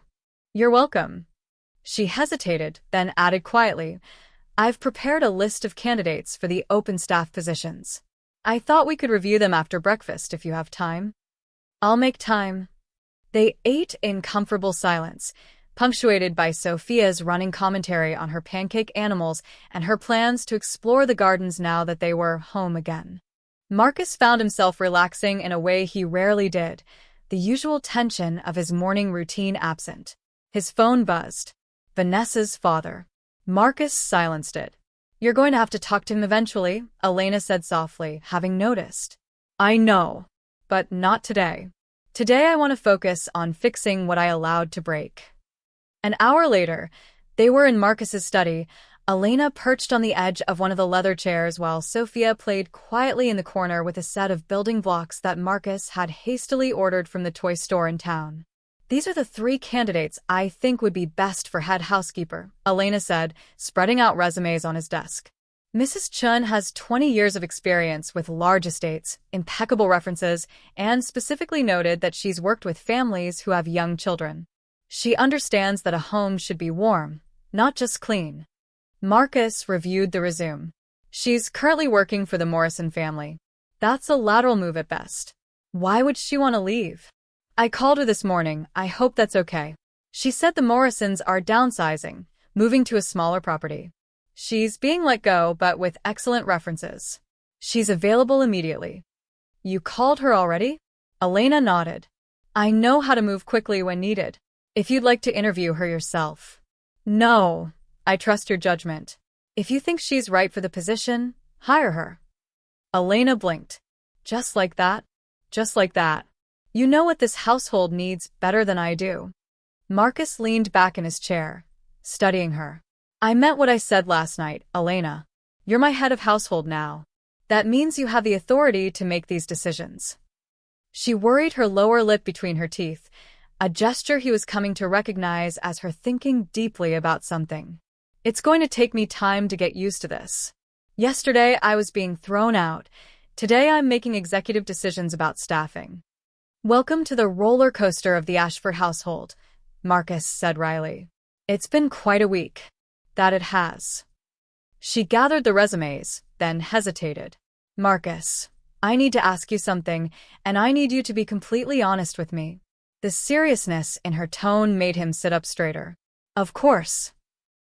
You're welcome. She hesitated, then added quietly, I've prepared a list of candidates for the open staff positions. I thought we could review them after breakfast if you have time. I'll make time. They ate in comfortable silence, punctuated by Sophia's running commentary on her pancake animals and her plans to explore the gardens now that they were home again. Marcus found himself relaxing in a way he rarely did, the usual tension of his morning routine absent. His phone buzzed. Vanessa's father. Marcus silenced it. You're going to have to talk to him eventually, Elena said softly, having noticed. I know, but not today. Today I want to focus on fixing what I allowed to break. An hour later, they were in Marcus's study, Elena perched on the edge of one of the leather chairs while Sophia played quietly in the corner with a set of building blocks that Marcus had hastily ordered from the toy store in town. "These are the 3 candidates I think would be best for head housekeeper," Elena said, spreading out resumes on his desk. Mrs. Chun has 20 years of experience with large estates, impeccable references, and specifically noted that she's worked with families who have young children. She understands that a home should be warm, not just clean. Marcus reviewed the resume. "She's currently working for the Morrison family. That's a lateral move at best. Why would she want to leave? I called her this morning. I hope that's okay. She said the Morrisons are downsizing, moving to a smaller property. She's being let go, but with excellent references. She's available immediately." "You called her already?" Elena nodded. "I know how to move quickly when needed. If you'd like to interview her yourself." "No, I trust your judgment. If you think she's right for the position, hire her." Elena blinked. "Just like that? Just like that? You know what this household needs better than I do." Marcus leaned back in his chair, studying her. "I meant what I said last night, Elena. You're my head of household now. That means you have the authority to make these decisions." She worried her lower lip between her teeth, a gesture he was coming to recognize as her thinking deeply about something. "It's going to take me time to get used to this. Yesterday I was being thrown out. Today I'm making executive decisions about staffing." "Welcome to the roller coaster of the Ashford household," Marcus said wryly. "It's been quite a week." "That it has." She gathered the resumes, then hesitated. "Marcus, I need to ask you something, and I need you to be completely honest with me." The seriousness in her tone made him sit up straighter. "Of course.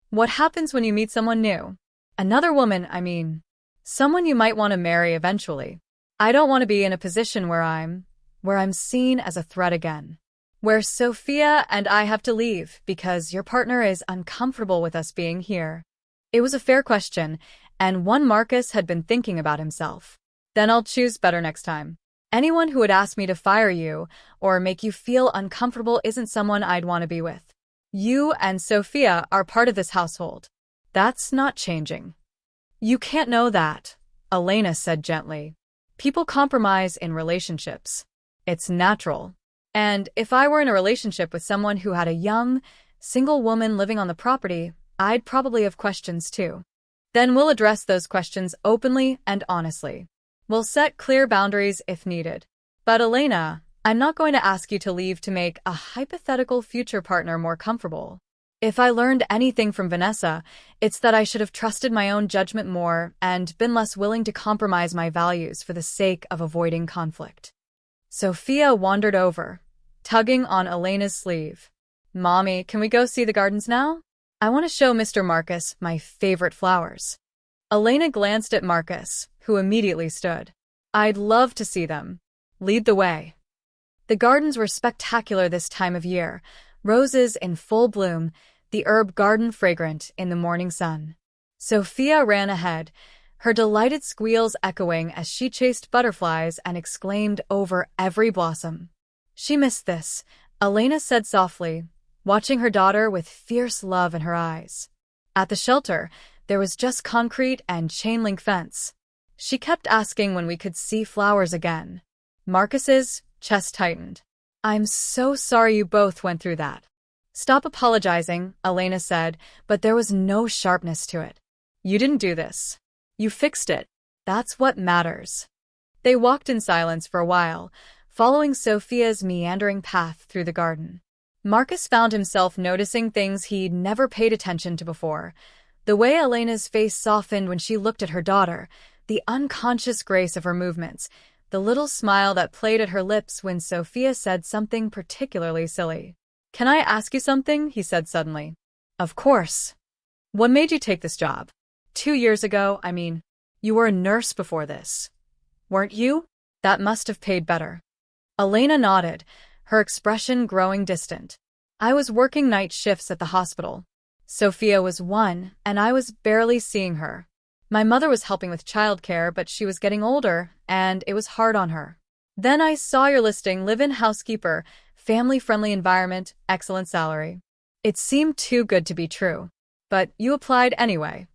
What happens when you meet someone new? Another woman, I mean. Someone you might want to marry eventually. I don't want to be in a position where I'm seen as a threat again. Where Sophia and I have to leave because your partner is uncomfortable with us being here." It was a fair question, and one Marcus had been thinking about himself. "Then I'll choose better next time. Anyone who would ask me to fire you or make you feel uncomfortable isn't someone I'd want to be with. You and Sophia are part of this household. That's not changing." "You can't know that," Elena said gently. "People compromise in relationships. It's natural. And if I were in a relationship with someone who had a young, single woman living on the property, I'd probably have questions too. Then we'll address those questions openly and honestly. We'll set clear boundaries if needed. But Elena, I'm not going to ask you to leave to make a hypothetical future partner more comfortable. If I learned anything from Vanessa, it's that I should have trusted my own judgment more and been less willing to compromise my values for the sake of avoiding conflict." Sophia wandered over, tugging on Elena's sleeve. "Mommy, can we go see the gardens now? I want to show Mr. Marcus my favorite flowers." Elena glanced at Marcus, who immediately stood. "I'd love to see them. Lead the way." The gardens were spectacular this time of year, roses in full bloom, the herb garden fragrant in the morning sun. Sophia ran ahead, her delighted squeals echoing as she chased butterflies and exclaimed over every blossom. "She missed this," Elena said softly, watching her daughter with fierce love in her eyes. At the shelter, there was just concrete and chain-link fence. She kept asking when we could see flowers again. Marcus's chest tightened. "I'm so sorry you both went through that." "Stop apologizing," Elena said, but there was no sharpness to it. "You didn't do this. You fixed it. That's what matters." They walked in silence for a while, following Sophia's meandering path through the garden. Marcus found himself noticing things he'd never paid attention to before. The way Elena's face softened when she looked at her daughter, the unconscious grace of her movements, the little smile that played at her lips when Sophia said something particularly silly. "Can I ask you something?" he said suddenly. "Of course. What made you take this job? 2 years ago, I mean. You were a nurse before this, weren't you? That must have paid better." Elena nodded, her expression growing distant. "I was working night shifts at the hospital. Sophia was 1, and I was barely seeing her. My mother was helping with childcare, but she was getting older, and it was hard on her. Then I saw your listing, live-in housekeeper, family-friendly environment, excellent salary. It seemed too good to be true. But you applied anyway.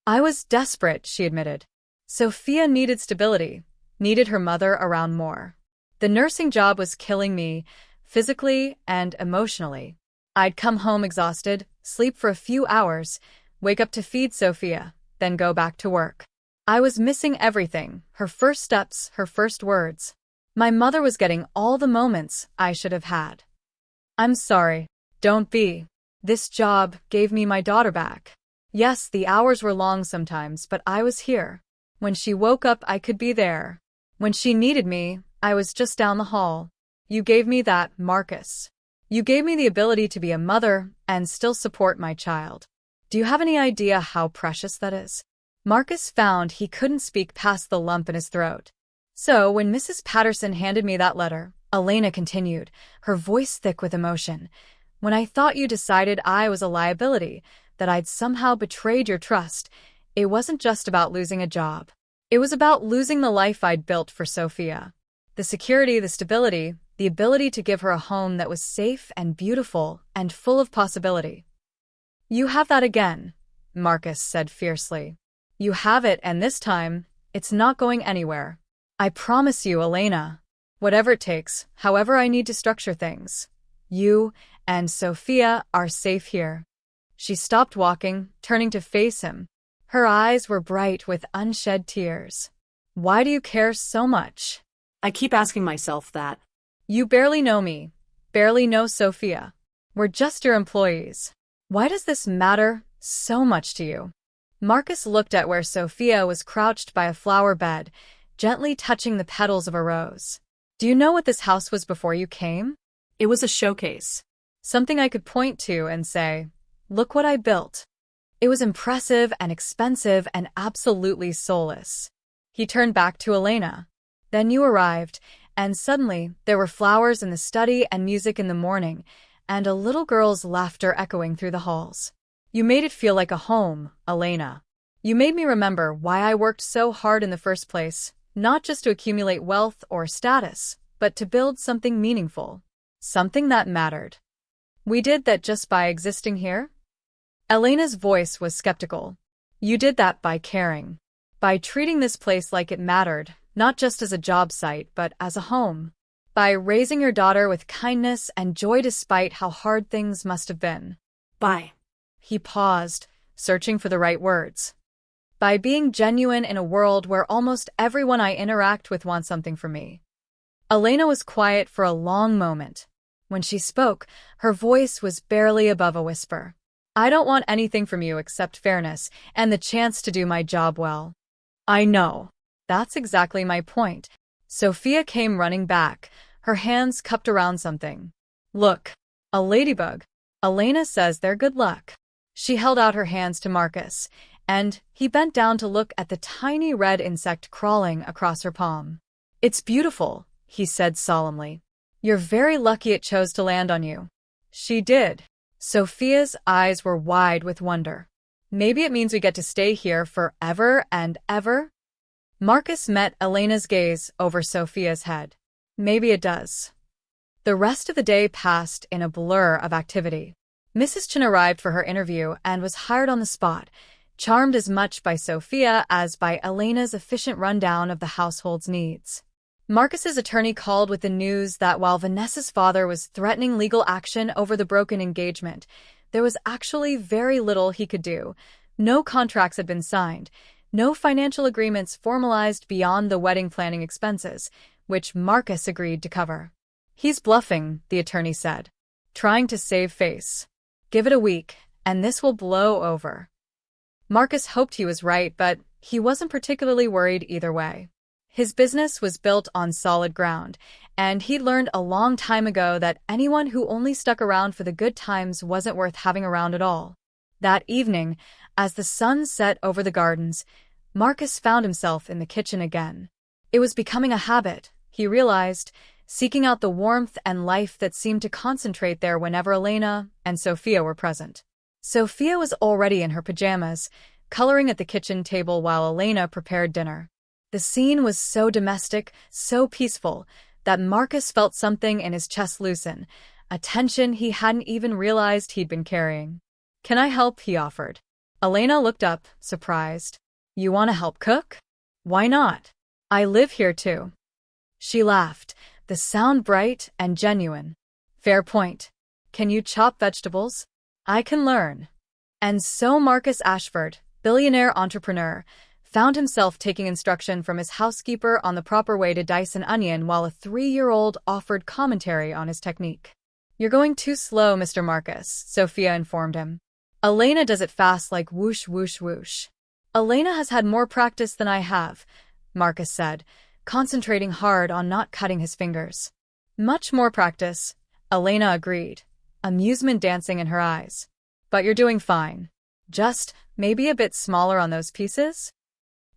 I was desperate, she admitted. Sophia needed stability, needed her mother around more. The nursing job was killing me, physically and emotionally. I'd come home exhausted, sleep for a few hours, wake up to feed Sophia, then go back to work. I was missing everything, her first steps, her first words. My mother was getting all the moments I should have had. I'm sorry. Don't be. This job gave me my daughter back. Yes, the hours were long sometimes, but I was here. When she woke up, I could be there. When she needed me, I was just down the hall. You gave me that, Marcus. You gave me the ability to be a mother and still support my child. Do you have any idea how precious that is? Marcus found he couldn't speak past the lump in his throat. So, when Mrs. Patterson handed me that letter, Elena continued, her voice thick with emotion, when I thought you decided I was a liability, that I'd somehow betrayed your trust, it wasn't just about losing a job. It was about losing the life I'd built for Sophia. The security, the stability, the ability to give her a home that was safe and beautiful and full of possibility. You have that again, Marcus said fiercely. You have it, and this time, it's not going anywhere. I promise you, Elena. Whatever it takes, however I need to structure things. You and Sophia are safe here. She stopped walking, turning to face him. Her eyes were bright with unshed tears. Why do you care so much? I keep asking myself that. You barely know me, barely know Sophia. We're just your employees. Why does this matter so much to you? Marcus looked at where Sophia was crouched by a flower bed, gently touching the petals of a rose. Do you know what this house was before you came? It was a showcase. Something I could point to and say, look what I built. It was impressive and expensive and absolutely soulless. He turned back to Elena. Then you arrived, and suddenly there were flowers in the study and music in the morning, and a little girl's laughter echoing through the halls. You made it feel like a home, Elena. You made me remember why I worked so hard in the first place, not just to accumulate wealth or status, but to build something meaningful, something that mattered. We did that just by existing here? Elena's voice was skeptical. You did that by caring. By treating this place like it mattered, not just as a job site, but as a home. By raising your daughter with kindness and joy despite how hard things must have been. By. He paused, searching for the right words. By being genuine in a world where almost everyone I interact with wants something from me. Elena was quiet for a long moment. When she spoke, her voice was barely above a whisper. I don't want anything from you except fairness and the chance to do my job well. I know. That's exactly my point. Sophia came running back, her hands cupped around something. Look, a ladybug. Elena says they're good luck. She held out her hands to Marcus, and he bent down to look at the tiny red insect crawling across her palm. It's beautiful, he said solemnly. You're very lucky it chose to land on you. She did. Sophia's eyes were wide with wonder. Maybe it means we get to stay here forever and ever? Marcus met Elena's gaze over Sophia's head. Maybe it does. The rest of the day passed in a blur of activity. Mrs. Chen arrived for her interview and was hired on the spot, charmed as much by Sophia as by Elena's efficient rundown of the household's needs. Marcus's attorney called with the news that while Vanessa's father was threatening legal action over the broken engagement, there was actually very little he could do. No contracts had been signed, no financial agreements formalized beyond the wedding planning expenses, which Marcus agreed to cover. He's bluffing, the attorney said, trying to save face. Give it a week, and this will blow over. Marcus hoped he was right, but he wasn't particularly worried either way. His business was built on solid ground, and he'd learned a long time ago that anyone who only stuck around for the good times wasn't worth having around at all. That evening, as the sun set over the gardens, Marcus found himself in the kitchen again. It was becoming a habit, he realized, seeking out the warmth and life that seemed to concentrate there whenever Elena and Sophia were present. Sophia was already in her pajamas, coloring at the kitchen table while Elena prepared dinner. The scene was so domestic, so peaceful, that Marcus felt something in his chest loosen, a tension he hadn't even realized he'd been carrying. Can I help? He offered. Elena looked up, surprised. You want to help cook? Why not? I live here too. She laughed, the sound bright and genuine. Fair point. Can you chop vegetables? I can learn. And so Marcus Ashford, billionaire entrepreneur, found himself taking instruction from his housekeeper on the proper way to dice an onion while a 3-year-old offered commentary on his technique. You're going too slow, Mr. Marcus, Sophia informed him. Elena does it fast like whoosh, whoosh, whoosh. Elena has had more practice than I have, Marcus said, concentrating hard on not cutting his fingers. Much more practice, Elena agreed, amusement dancing in her eyes. But you're doing fine. Just, maybe a bit smaller on those pieces?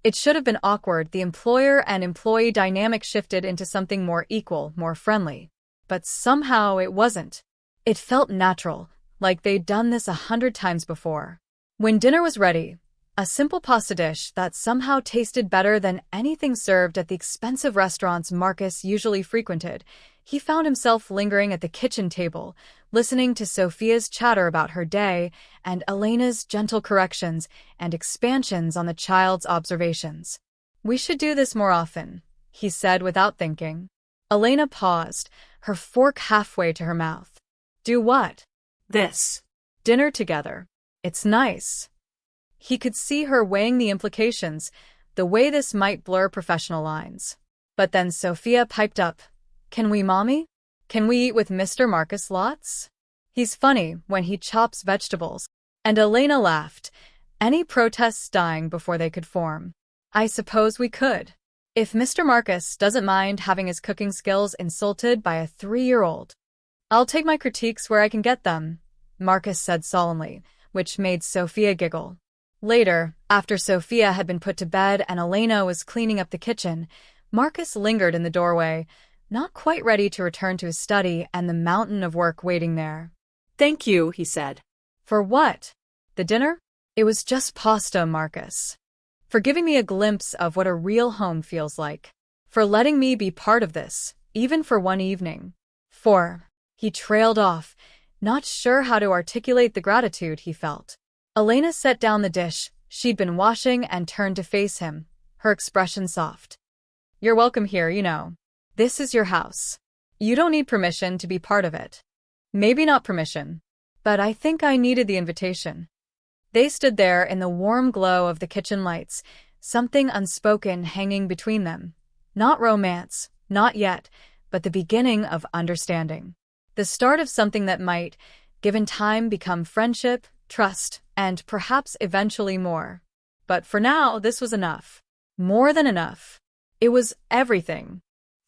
It should have been awkward. The employer and employee dynamic shifted into something more equal, more friendly. But somehow it wasn't. It felt natural, like they'd done this 100 times before. When dinner was ready, a simple pasta dish that somehow tasted better than anything served at the expensive restaurants Marcus usually frequented, he found himself lingering at the kitchen table, listening to Sophia's chatter about her day and Elena's gentle corrections and expansions on the child's observations. We should do this more often, he said without thinking. Elena paused, her fork halfway to her mouth. Do what? This. Dinner together. It's nice. He could see her weighing the implications, the way this might blur professional lines. But then Sophia piped up. Can we, Mommy? Can we eat with Mr. Marcus lots? He's funny when he chops vegetables. And Elena laughed, any protests dying before they could form. I suppose we could. If Mr. Marcus doesn't mind having his cooking skills insulted by a 3-year-old. I'll take my critiques where I can get them, Marcus said solemnly, which made Sophia giggle. Later, after Sophia had been put to bed and Elena was cleaning up the kitchen, Marcus lingered in the doorway, not quite ready to return to his study and the mountain of work waiting there. Thank you, he said. For what? The dinner? It was just pasta, Marcus. For giving me a glimpse of what a real home feels like. For letting me be part of this, even for one evening. He trailed off, not sure how to articulate the gratitude he felt. Elena set down the dish she'd been washing and turned to face him, her expression soft. You're welcome here, you know. This is your house. You don't need permission to be part of it. Maybe not permission, but I think I needed the invitation. They stood there in the warm glow of the kitchen lights, something unspoken hanging between them. Not romance, not yet, but the beginning of understanding. The start of something that might, given time, become friendship, trust, and perhaps eventually more. But for now, this was enough. More than enough. It was everything.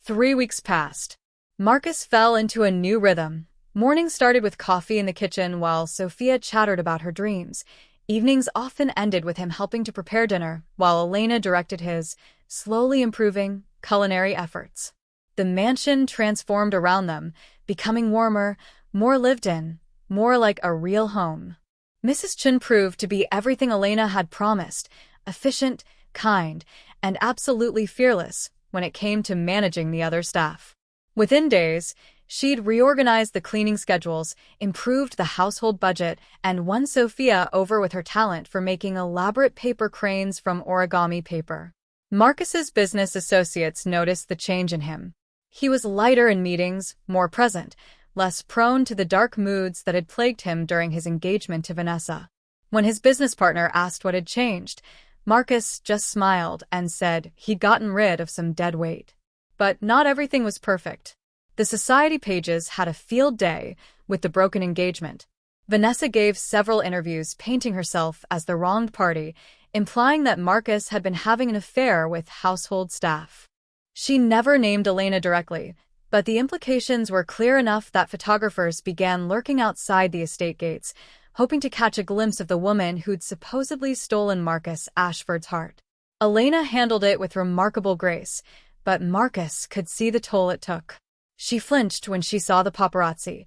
3 weeks passed. Marcus fell into a new rhythm. Mornings started with coffee in the kitchen while Sophia chattered about her dreams. Evenings often ended with him helping to prepare dinner, while Elena directed his, slowly improving, culinary efforts. The mansion transformed around them, becoming warmer, more lived in, more like a real home. Mrs. Chin proved to be everything Elena had promised, efficient, kind, and absolutely fearless when it came to managing the other staff. Within days, she'd reorganized the cleaning schedules, improved the household budget, and won Sophia over with her talent for making elaborate paper cranes from origami paper. Marcus's business associates noticed the change in him. He was lighter in meetings, more present, less prone to the dark moods that had plagued him during his engagement to Vanessa. When his business partner asked what had changed, Marcus just smiled and said he'd gotten rid of some dead weight. But not everything was perfect. The society pages had a field day with the broken engagement. Vanessa gave several interviews painting herself as the wronged party, implying that Marcus had been having an affair with household staff. She never named Elena directly, but the implications were clear enough that photographers began lurking outside the estate gates, hoping to catch a glimpse of the woman who'd supposedly stolen Marcus Ashford's heart. Elena handled it with remarkable grace, but Marcus could see the toll it took. She flinched when she saw the paparazzi,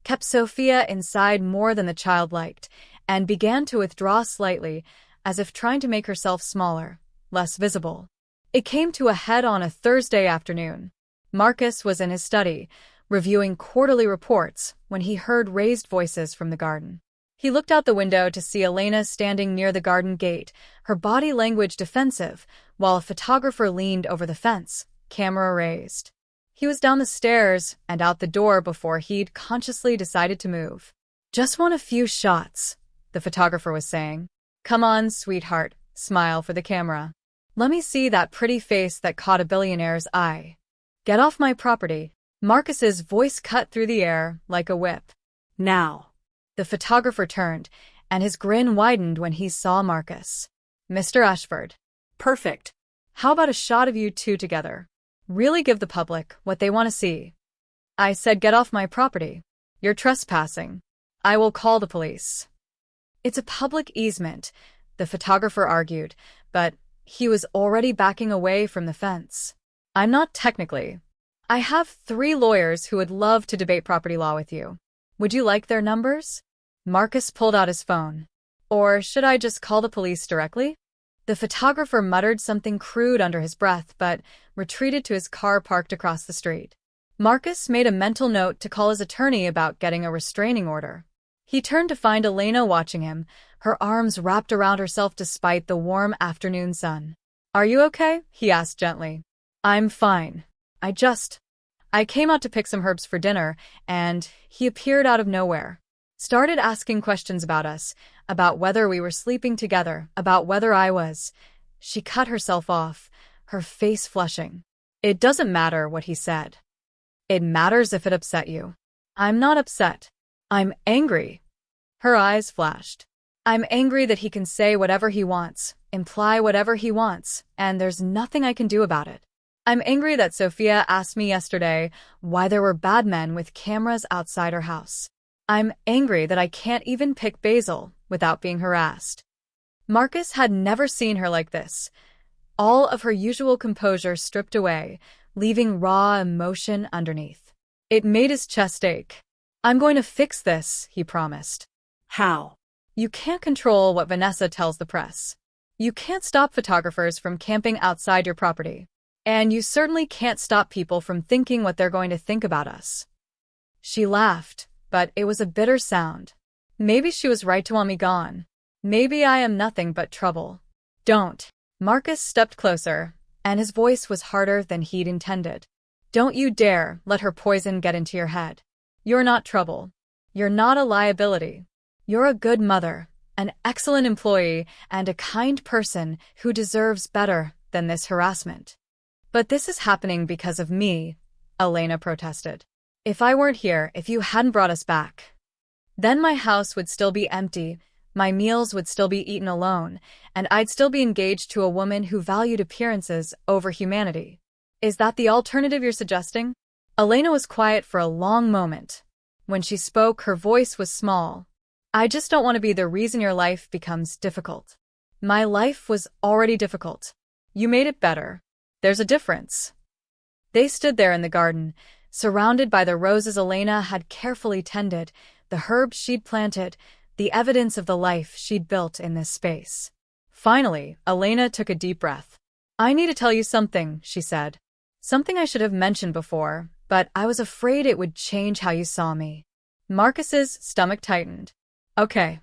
kept Sophia inside more than the child liked, and began to withdraw slightly, as if trying to make herself smaller, less visible. It came to a head on a Thursday afternoon. Marcus was in his study, reviewing quarterly reports, when he heard raised voices from the garden. He looked out the window to see Elena standing near the garden gate, her body language defensive, while a photographer leaned over the fence, camera raised. He was down the stairs and out the door before he'd consciously decided to move. "Just want a few shots," the photographer was saying. "Come on, sweetheart, smile for the camera. Let me see that pretty face that caught a billionaire's eye. Get off my property." Marcus's voice cut through the air like a whip. Now. The photographer turned, and his grin widened when he saw Marcus. "Mr. Ashford. Perfect. How about a shot of you two together? Really give the public what they want to see." "I said get off my property. You're trespassing. I will call the police." "It's a public easement," the photographer argued, but he was already backing away from the fence. "I'm not technically. I have 3 lawyers who would love to debate property law with you. Would you like their numbers?" Marcus pulled out his phone. "Or should I just call the police directly?" The photographer muttered something crude under his breath, but retreated to his car parked across the street. Marcus made a mental note to call his attorney about getting a restraining order. He turned to find Elena watching him, her arms wrapped around herself despite the warm afternoon sun. "Are you okay?" he asked gently. "I'm fine. I came out to pick some herbs for dinner, and he appeared out of nowhere. Started asking questions about us, about whether we were sleeping together, about whether I was." She cut herself off, her face flushing. "It doesn't matter what he said. It matters if it upset you." "I'm not upset. I'm angry." Her eyes flashed. "I'm angry that he can say whatever he wants, imply whatever he wants, and there's nothing I can do about it. I'm angry that Sophia asked me yesterday why there were bad men with cameras outside her house. I'm angry that I can't even pick basil without being harassed." Marcus had never seen her like this. All of her usual composure stripped away, leaving raw emotion underneath. It made his chest ache. "I'm going to fix this," he promised. How? "You can't control what Vanessa tells the press. You can't stop photographers from camping outside your property. And you certainly can't stop people from thinking what they're going to think about us." She laughed, but it was a bitter sound. "Maybe she was right to want me gone. Maybe I am nothing but trouble." "Don't." Marcus stepped closer, and his voice was harder than he'd intended. "Don't you dare let her poison get into your head. You're not trouble. You're not a liability. You're a good mother, an excellent employee, and a kind person who deserves better than this harassment." "But this is happening because of me," Elena protested. "If I weren't here, if you hadn't brought us back, then my house would still be empty, my meals would still be eaten alone, and I'd still be engaged to a woman who valued appearances over humanity. Is that the alternative you're suggesting?" Elena was quiet for a long moment. When she spoke, her voice was small. "I just don't want to be the reason your life becomes difficult. My life was already difficult. You made it better. There's a difference." They stood there in the garden, surrounded by the roses Elena had carefully tended, the herbs she'd planted, the evidence of the life she'd built in this space. Finally, Elena took a deep breath. "I need to tell you something," she said. "Something I should have mentioned before, but I was afraid it would change how you saw me." Marcus's stomach tightened. "Okay."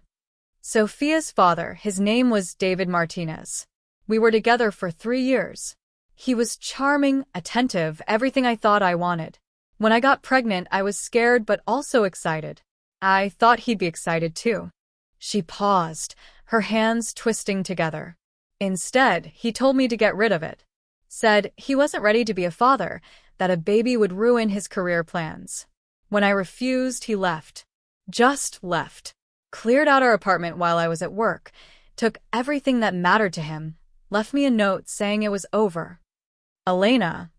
Sophia's father, his name was David Martinez. We were together for 3 years. He was charming, attentive, everything I thought I wanted. When I got pregnant, I was scared but also excited. I thought he'd be excited too. She paused, her hands twisting together. Instead, he told me to get rid of it. Said he wasn't ready to be a father, that a baby would ruin his career plans. When I refused, he left. Just left. Cleared out our apartment while I was at work, took everything that mattered to him, left me a note saying it was over. Elena,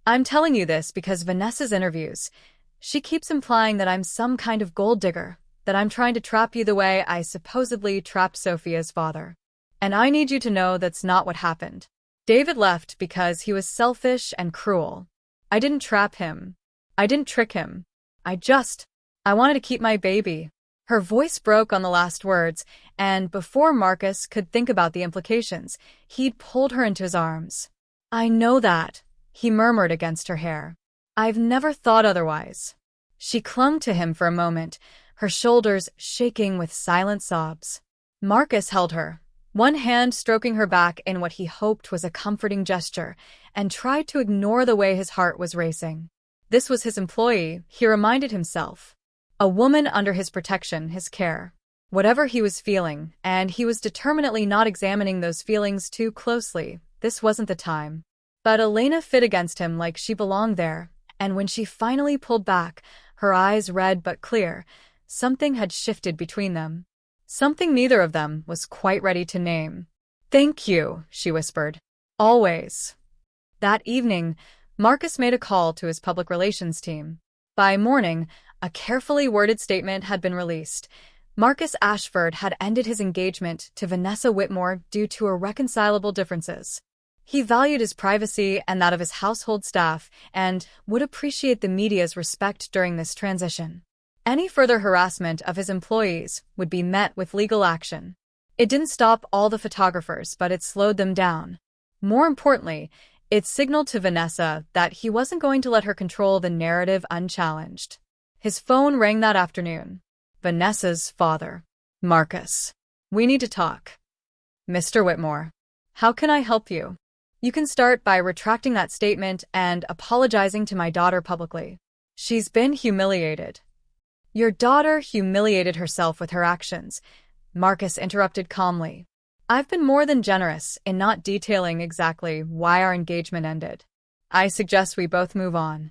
I'm telling you this because Vanessa's interviews, she keeps implying that I'm some kind of gold digger, that I'm trying to trap you the way I supposedly trapped Sophia's father. And I need you to know that's not what happened. David left because he was selfish and cruel. I didn't trap him. I didn't trick him. I wanted to keep my baby. Her voice broke on the last words, and before Marcus could think about the implications, he'd pulled her into his arms. I know that, he murmured against her hair. I've never thought otherwise. She clung to him for a moment, her shoulders shaking with silent sobs. Marcus held her, one hand stroking her back in what he hoped was a comforting gesture, and tried to ignore the way his heart was racing. This was his employee, he reminded himself. A woman under his protection, his care. Whatever he was feeling, and he was determinedly not examining those feelings too closely, this wasn't the time. But Elena fit against him like she belonged there, and when she finally pulled back, her eyes red but clear, something had shifted between them. Something neither of them was quite ready to name. "Thank you," she whispered. "Always." That evening, Marcus made a call to his public relations team. By morning, a carefully worded statement had been released. Marcus Ashford had ended his engagement to Vanessa Whitmore due to irreconcilable differences. He valued his privacy and that of his household staff and would appreciate the media's respect during this transition. Any further harassment of his employees would be met with legal action. It didn't stop all the photographers, but it slowed them down. More importantly, it signaled to Vanessa that he wasn't going to let her control the narrative unchallenged. His phone rang that afternoon. Vanessa's father. "Marcus. We need to talk." "Mr. Whitmore. How can I help you?" "You can start by retracting that statement and apologizing to my daughter publicly. She's been humiliated." "Your daughter humiliated herself with her actions," Marcus interrupted calmly. "I've been more than generous in not detailing exactly why our engagement ended. I suggest we both move on."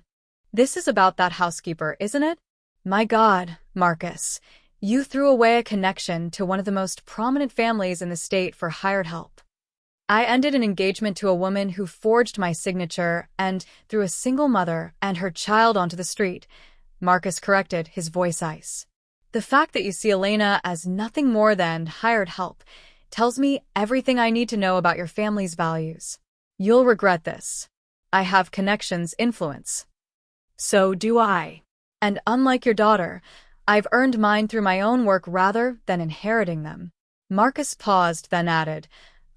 "This is about that housekeeper, isn't it?" "My God, Marcus, you threw away a connection to one of the most prominent families in the state for hired help." "I ended an engagement to a woman who forged my signature and threw a single mother and her child onto the street," Marcus corrected, his voice ice. "The fact that you see Elena as nothing more than hired help tells me everything I need to know about your family's values. You'll regret this. I have connections, influence." So do I. "And unlike your daughter, I've earned mine through my own work rather than inheriting them." Marcus paused, then added,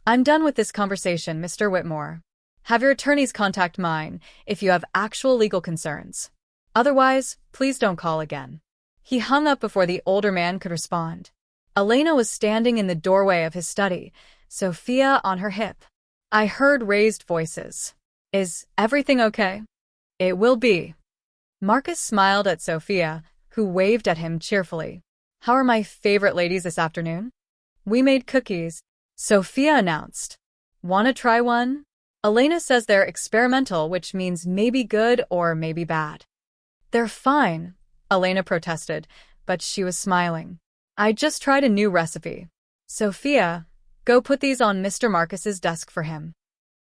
"I'm done with this conversation, Mr. Whitmore. Have your attorneys contact mine if you have actual legal concerns. Otherwise, please don't call again." He hung up before the older man could respond. Elena was standing in the doorway of his study, Sophia on her hip. I heard raised voices. "Is everything okay?" "It will be." Marcus smiled at Sophia, who waved at him cheerfully. "How are my favorite ladies this afternoon?" "We made cookies," Sophia announced. "Wanna try one?" "Elena says they're experimental, which means maybe good or maybe bad." "They're fine," Elena protested, but she was smiling. "I just tried a new recipe." "Sophia, go put these on Mr. Marcus's desk for him."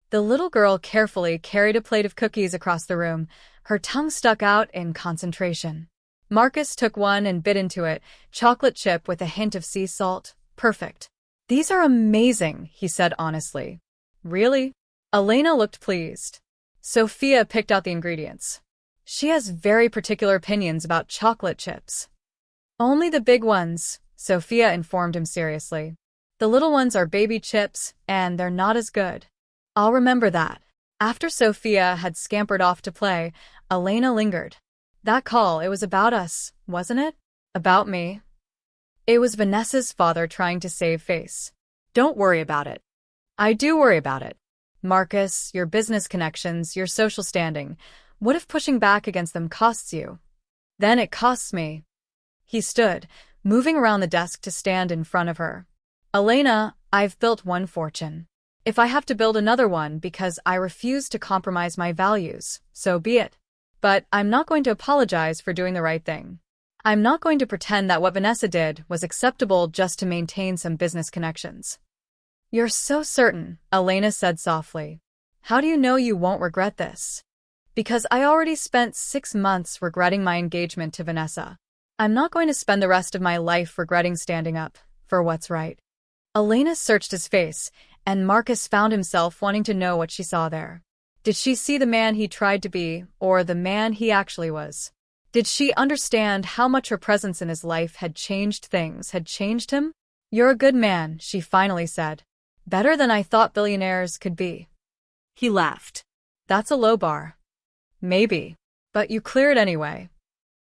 The little girl carefully carried a plate of cookies across the room, her tongue stuck out in concentration. Marcus took one and bit into it, chocolate chip with a hint of sea salt. "Perfect. These are amazing," he said honestly. "Really?" Elena looked pleased. Sophia picked out the ingredients. "She has very particular opinions about chocolate chips." "Only the big ones," Sophia informed him seriously. "The little ones are baby chips, and they're not as good." "I'll remember that." After Sophia had scampered off to play, Elena lingered. "That call, it was about us, wasn't it?" "About me." It was Vanessa's father trying to save face. "Don't worry about it." "I do worry about it. Marcus, your business connections, your social standing. What if pushing back against them costs you?" "Then it costs me." He stood, moving around the desk to stand in front of her. "Elena, I've built one fortune. If I have to build another one because I refuse to compromise my values, so be it. But I'm not going to apologize for doing the right thing. I'm not going to pretend that what Vanessa did was acceptable just to maintain some business connections." "You're so certain," Elena said softly. "How do you know you won't regret this?" "Because I already spent 6 months regretting my engagement to Vanessa. I'm not going to spend the rest of my life regretting standing up for what's right." Elena searched his face, and Marcus found himself wanting to know what she saw there. Did she see the man he tried to be, or the man he actually was? Did she understand how much her presence in his life had changed things, had changed him? "You're a good man," she finally said. "Better than I thought billionaires could be." He laughed. "That's a low bar." "Maybe. But you clear it anyway."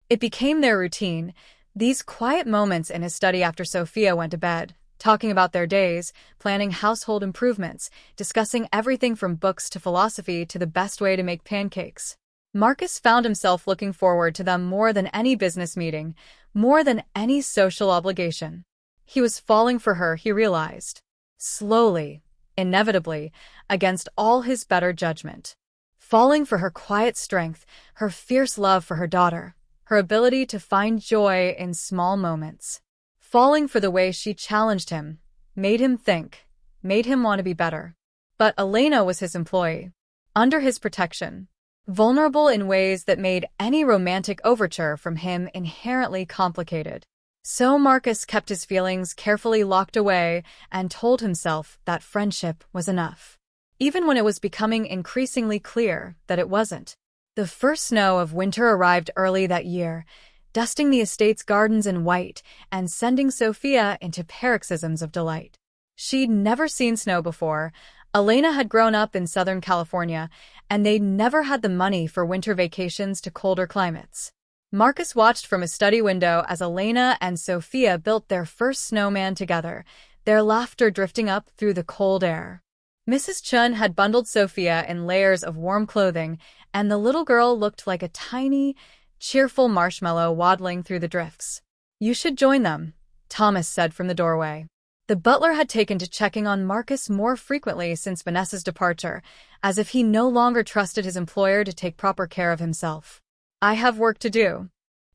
It became their routine, These quiet moments in his study after Sophia went to bed, talking about their days, planning household improvements, discussing everything from books to philosophy to the best way to make pancakes. Marcus found himself looking forward to them more than any business meeting, more than any social obligation. He was falling for her, he realized. Slowly, inevitably, against all his better judgment. Falling for her quiet strength, her fierce love for her daughter, her ability to find joy in small moments. Falling for the way she challenged him, made him think, made him want to be better. But Elena was his employee, under his protection, vulnerable in ways that made any romantic overture from him inherently complicated. So Marcus kept his feelings carefully locked away and told himself that friendship was enough, even when it was becoming increasingly clear that it wasn't. The first snow of winter arrived early that year, dusting the estate's gardens in white and sending Sophia into paroxysms of delight. She'd never seen snow before. Elena had grown up in Southern California, and they'd never had the money for winter vacations to colder climates. Marcus watched from his study window as Elena and Sophia built their first snowman together, their laughter drifting up through the cold air. Mrs. Chun had bundled Sophia in layers of warm clothing, and the little girl looked like a tiny, cheerful marshmallow waddling through the drifts. "You should join them," Thomas said from the doorway. The butler had taken to checking on Marcus more frequently since Vanessa's departure, as if he no longer trusted his employer to take proper care of himself. "I have work to do."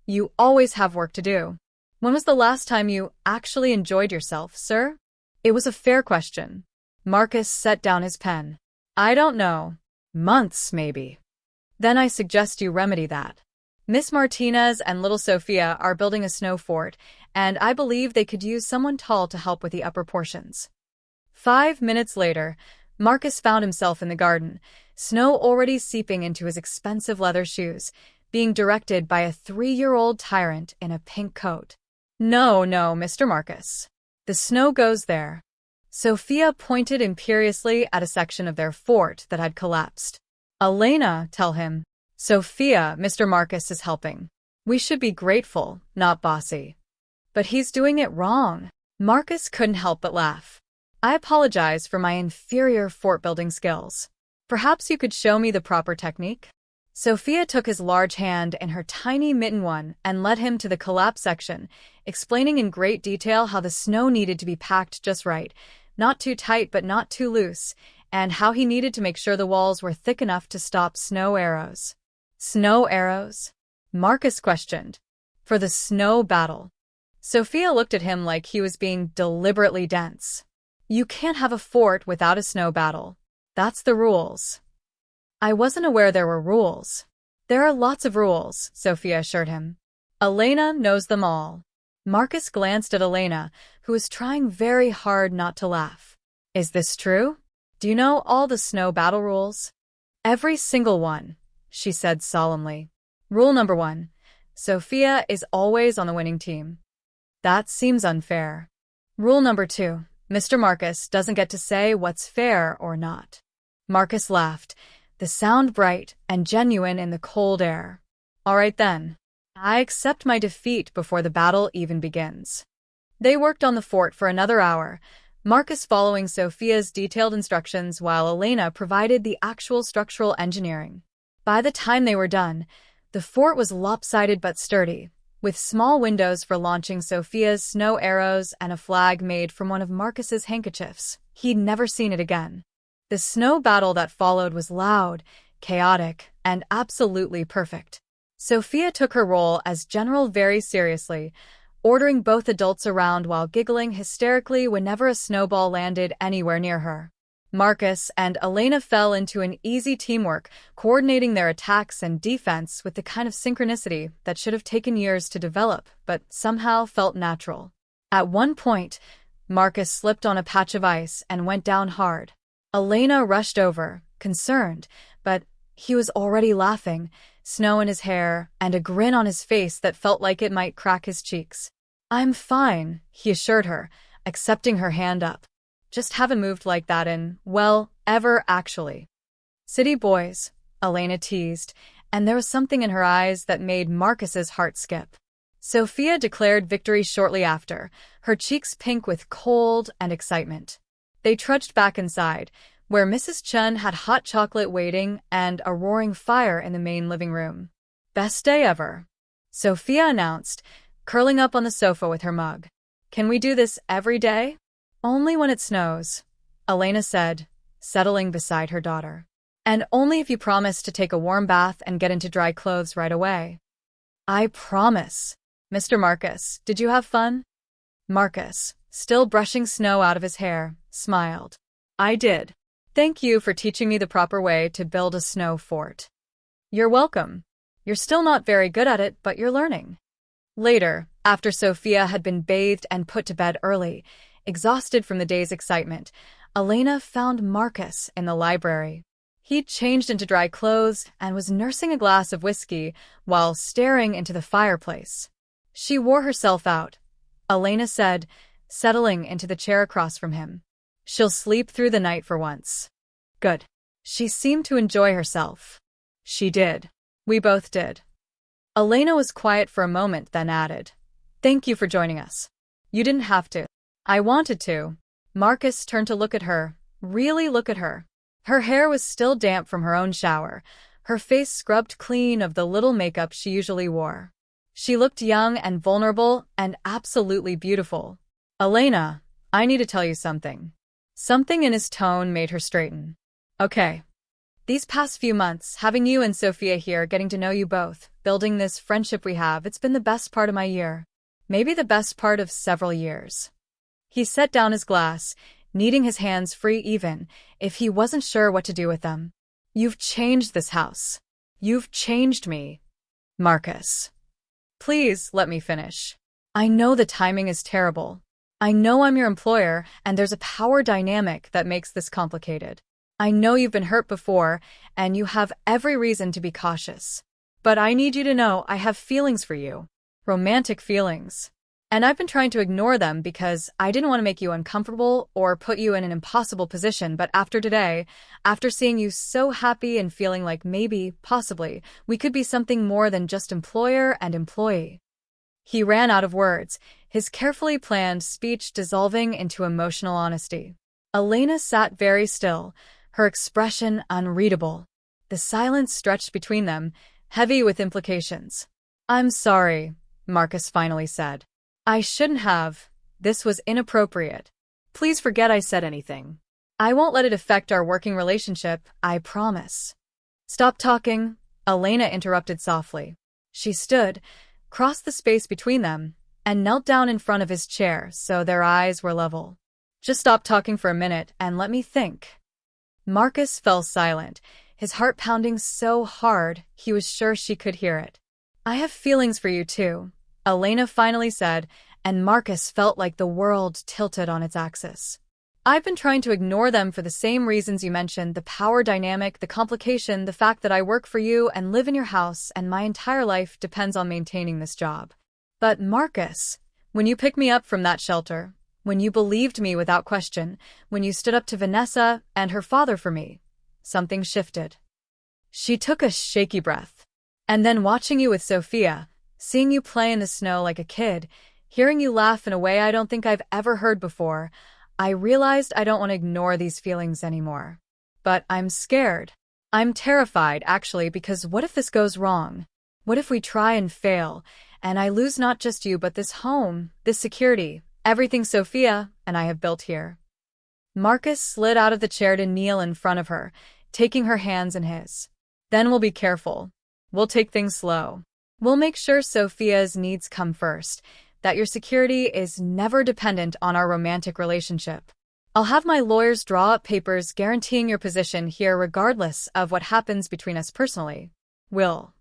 "You always have work to do." "When was the last time you actually enjoyed yourself, sir?" It was a fair question. Marcus set down his pen. "I don't know. Months, maybe." "Then I suggest you remedy that. Miss Martinez and little Sophia are building a snow fort, and I believe they could use someone tall to help with the upper portions." 5 minutes later, Marcus found himself in the garden, snow already seeping into his expensive leather shoes, being directed by a 3-year-old tyrant in a pink coat. "No, no, Mr. Marcus. The snow goes there." Sophia pointed imperiously at a section of their fort that had collapsed. "Elena, tell him." "Sophia, Mr. Marcus is helping. We should be grateful, not bossy." "But he's doing it wrong." Marcus couldn't help but laugh. "I apologize for my inferior fort-building skills. Perhaps you could show me the proper technique?" Sophia took his large hand in her tiny mitten one and led him to the collapse section, explaining in great detail how the snow needed to be packed just right, not too tight but not too loose, and how he needed to make sure the walls were thick enough to stop snow arrows. "Snow arrows?" Marcus questioned. "For the snow battle." Sophia looked at him like he was being deliberately dense. "You can't have a fort without a snow battle. That's the rules." "I wasn't aware there were rules." "There are lots of rules," Sophia assured him. "Elena knows them all." Marcus glanced at Elena, who was trying very hard not to laugh. "Is this true? Do you know all the snow battle rules?" "Every single one," she said solemnly. "Rule number 1. Sophia is always on the winning team." "That seems unfair." "Rule number 2. Mr. Marcus doesn't get to say what's fair or not." Marcus laughed, the sound bright and genuine in the cold air. "All right then. I accept my defeat before the battle even begins." They worked on the fort for another hour, Marcus following Sophia's detailed instructions while Elena provided the actual structural engineering. By the time they were done, the fort was lopsided but sturdy, with small windows for launching Sophia's snow arrows and a flag made from one of Marcus's handkerchiefs. He'd never seen it again. The snow battle that followed was loud, chaotic, and absolutely perfect. Sophia took her role as general very seriously, ordering both adults around while giggling hysterically whenever a snowball landed anywhere near her. Marcus and Elena fell into an easy teamwork, coordinating their attacks and defense with the kind of synchronicity that should have taken years to develop, but somehow felt natural. At one point, Marcus slipped on a patch of ice and went down hard. Elena rushed over, concerned, but he was already laughing, snow in his hair, and a grin on his face that felt like it might crack his cheeks. "I'm fine," he assured her, accepting her hand up. "Just haven't moved like that in, well, ever actually." "City boys," Elena teased, and there was something in her eyes that made Marcus's heart skip. Sophia declared victory shortly after, her cheeks pink with cold and excitement. They trudged back inside, where Mrs. Chun had hot chocolate waiting and a roaring fire in the main living room. Best day ever, Sophia announced, curling up on the sofa with her mug. Can we do this every day? Only when it snows, Elena said, settling beside her daughter. And only if you promise to take a warm bath and get into dry clothes right away. I promise. Mr. Marcus, did you have fun? Marcus, still brushing snow out of his hair, smiled. I did. Thank you for teaching me the proper way to build a snow fort. You're welcome. You're still not very good at it, but you're learning. Later, after Sophia had been bathed and put to bed early, exhausted from the day's excitement, Elena found Marcus in the library. He'd changed into dry clothes and was nursing a glass of whiskey while staring into the fireplace. She wore herself out, Elena said, settling into the chair across from him. She'll sleep through the night for once. Good. She seemed to enjoy herself. She did. We both did. Elena was quiet for a moment, then added, Thank you for joining us. You didn't have to. I wanted to. Marcus turned to look at her, really look at her. Her hair was still damp from her own shower, her face scrubbed clean of the little makeup she usually wore. She looked young and vulnerable and absolutely beautiful. Elena, I need to tell you something. Something in his tone made her straighten. Okay. These past few months, having you and Sophia here, getting to know you both, building this friendship we have, it's been the best part of my year. Maybe the best part of several years. He set down his glass, kneading his hands free even if he wasn't sure what to do with them. You've changed this house. You've changed me. Marcus. Please let me finish. I know the timing is terrible. I know I'm your employer, and there's a power dynamic that makes this complicated. I know you've been hurt before, and you have every reason to be cautious. But I need you to know I have feelings for you. Romantic feelings. And I've been trying to ignore them because I didn't want to make you uncomfortable or put you in an impossible position, but after today, after seeing you so happy and feeling like maybe, possibly, we could be something more than just employer and employee. He ran out of words, his carefully planned speech dissolving into emotional honesty. Elena sat very still, her expression unreadable. The silence stretched between them, heavy with implications. I'm sorry, Marcus finally said. I shouldn't have. This was inappropriate. Please forget I said anything. I won't let it affect our working relationship, I promise. Stop talking, Elena interrupted softly. She stood, crossed the space between them, and knelt down in front of his chair so their eyes were level. Just stop talking for a minute and let me think. Marcus fell silent, his heart pounding so hard he was sure she could hear it. I have feelings for you too, Elena finally said, and Marcus felt like the world tilted on its axis. I've been trying to ignore them for the same reasons you mentioned, the power dynamic, the complication, the fact that I work for you and live in your house and my entire life depends on maintaining this job. But Marcus, when you picked me up from that shelter, when you believed me without question, when you stood up to Vanessa and her father for me, something shifted. She took a shaky breath. And then watching you with Sophia, seeing you play in the snow like a kid, hearing you laugh in a way I don't think I've ever heard before, I realized I don't want to ignore these feelings anymore. But I'm scared. I'm terrified, actually, because what if this goes wrong? What if we try and fail, and I lose not just you but this home, this security, everything Sophia and I have built here? Marcus slid out of the chair to kneel in front of her, taking her hands in his. Then we'll be careful. We'll take things slow. We'll make sure Sophia's needs come first, that your security is never dependent on our romantic relationship. I'll have my lawyers draw up papers guaranteeing your position here regardless of what happens between us personally. Will.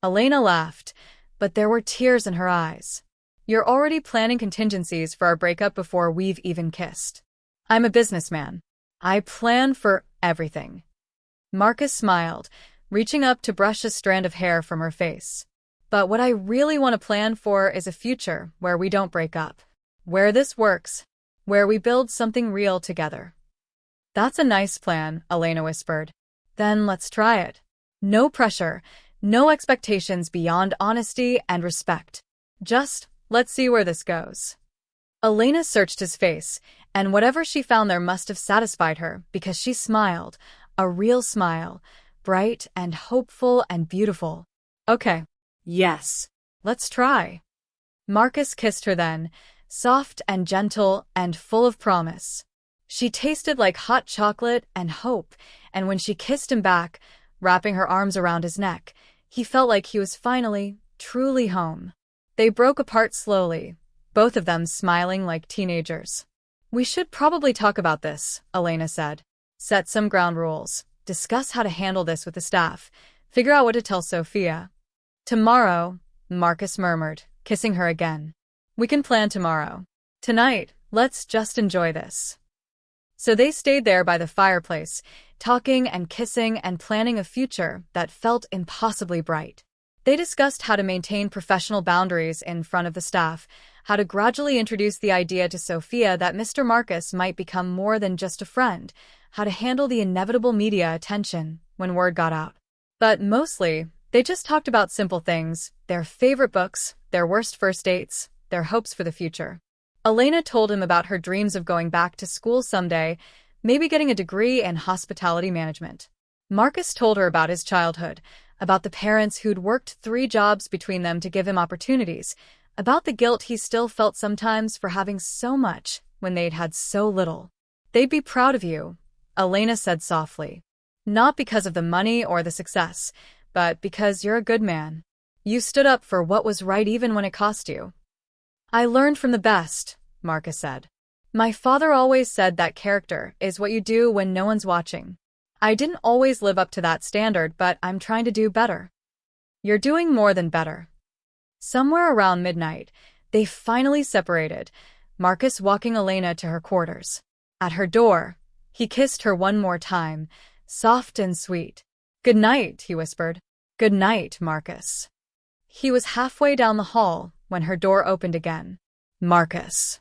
Elena laughed, but there were tears in her eyes. You're already planning contingencies for our breakup before we've even kissed. I'm a businessman. I plan for everything. Marcus smiled, reaching up to brush a strand of hair from her face. But what I really want to plan for is a future where we don't break up. Where this works. Where we build something real together. That's a nice plan, Elena whispered. Then let's try it. No pressure, no expectations beyond honesty and respect. Just, let's see where this goes. Elena searched his face, and whatever she found there must have satisfied her because she smiled, a real smile, bright and hopeful and beautiful. Okay, Yes. let's try. Marcus kissed her then, soft and gentle and full of promise. She tasted like hot chocolate and hope, and when she kissed him back, wrapping her arms around his neck, he felt like he was finally, truly home. They broke apart slowly, both of them smiling like teenagers. We should probably talk about this, Elena said. Set some ground rules, discuss how to handle this with the staff, figure out what to tell Sophia. Tomorrow, Marcus murmured, kissing her again. We can plan tomorrow. Tonight, let's just enjoy this. So they stayed there by the fireplace, talking and kissing and planning a future that felt impossibly bright. They discussed how to maintain professional boundaries in front of the staff, how to gradually introduce the idea to Sophia that Mr. Marcus might become more than just a friend, how to handle the inevitable media attention when word got out. But mostly, they just talked about simple things, their favorite books, their worst first dates, their hopes for the future. Elena told him about her dreams of going back to school someday, maybe getting a degree in hospitality management. Marcus told her about his childhood, about the parents who'd worked 3 jobs between them to give him opportunities, about the guilt he still felt sometimes for having so much when they'd had so little. They'd be proud of you, Elena said softly. Not because of the money or the success, but because you're a good man. You stood up for what was right even when it cost you. I learned from the best, Marcus said. My father always said that character is what you do when no one's watching. I didn't always live up to that standard, but I'm trying to do better. You're doing more than better. Somewhere around midnight, they finally separated, Marcus walking Elena to her quarters. At her door, he kissed her one more time, soft and sweet. Good night, he whispered. Good night, Marcus. He was halfway down the hall when her door opened again. Marcus.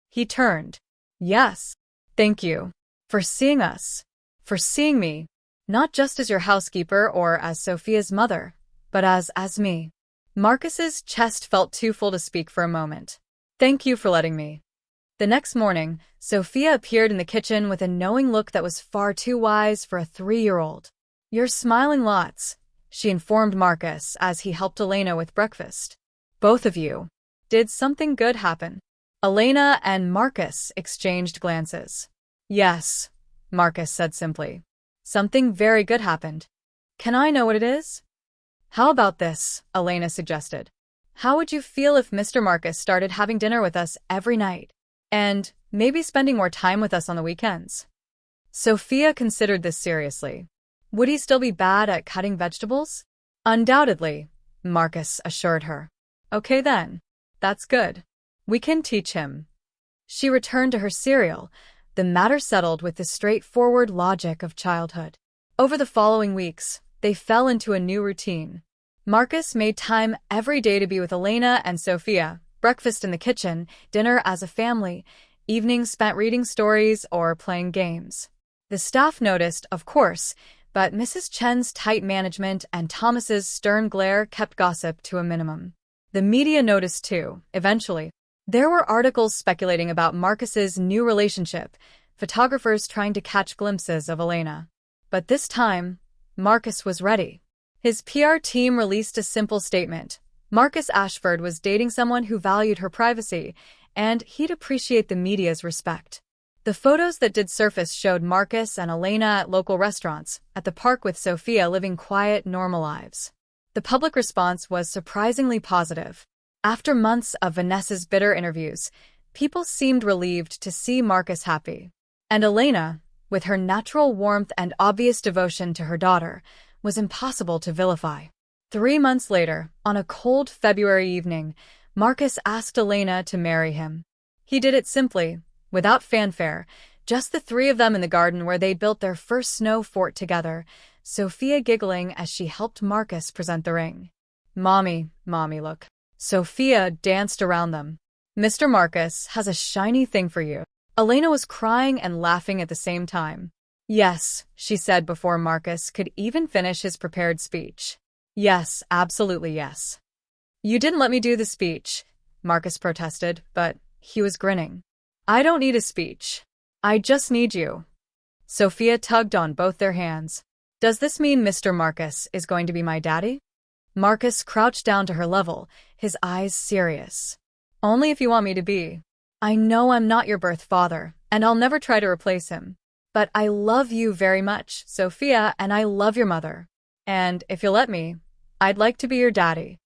He turned. Yes. Thank you. For seeing us. For seeing me. Not just as your housekeeper or as Sophia's mother, but as me. Marcus's chest felt too full to speak for a moment. Thank you for letting me. The next morning, Sophia appeared in the kitchen with a knowing look that was far too wise for a 3-year-old. You're smiling lots, she informed Marcus as he helped Elena with breakfast. Both of you. Did something good happen? Elena and Marcus exchanged glances. Yes, Marcus said simply. Something very good happened. Can I know what it is? How about this, Elena suggested. How would you feel if Mr. Marcus started having dinner with us every night? And maybe spending more time with us on the weekends? Sophia considered this seriously. Would he still be bad at cutting vegetables? Undoubtedly, Marcus assured her. Okay then. That's good. We can teach him. She returned to her cereal, the matter settled with the straightforward logic of childhood. Over the following weeks, they fell into a new routine. Marcus made time every day to be with Elena and Sophia, breakfast in the kitchen, dinner as a family, evenings spent reading stories or playing games. The staff noticed, of course, but Mrs. Chen's tight management and Thomas's stern glare kept gossip to a minimum. The media noticed too, eventually. There were articles speculating about Marcus's new relationship, photographers trying to catch glimpses of Elena. But this time, Marcus was ready. His PR team released a simple statement. Marcus Ashford was dating someone who valued her privacy, and he'd appreciate the media's respect. The photos that did surface showed Marcus and Elena at local restaurants, at the park with Sophia living quiet, normal lives. The public response was surprisingly positive. After months of Vanessa's bitter interviews, people seemed relieved to see Marcus happy. And Elena, with her natural warmth and obvious devotion to her daughter, was impossible to vilify. 3 months later, on a cold February evening, Marcus asked Elena to marry him. He did it simply, without fanfare, just the 3 of them in the garden where they built their first snow fort together, Sophia giggling as she helped Marcus present the ring. Mommy, look. Sophia danced around them. Mr. Marcus has a shiny thing for you. Elena was crying and laughing at the same time. Yes, she said before Marcus could even finish his prepared speech. Yes, absolutely yes. You didn't let me do the speech, Marcus protested, but he was grinning. I don't need a speech. I just need you. Sophia tugged on both their hands. Does this mean Mr. Marcus is going to be my daddy? Marcus crouched down to her level, his eyes serious. Only if you want me to be. I know I'm not your birth father, and I'll never try to replace him. But I love you very much, Sophia, and I love your mother. And if you'll let me, I'd like to be your daddy.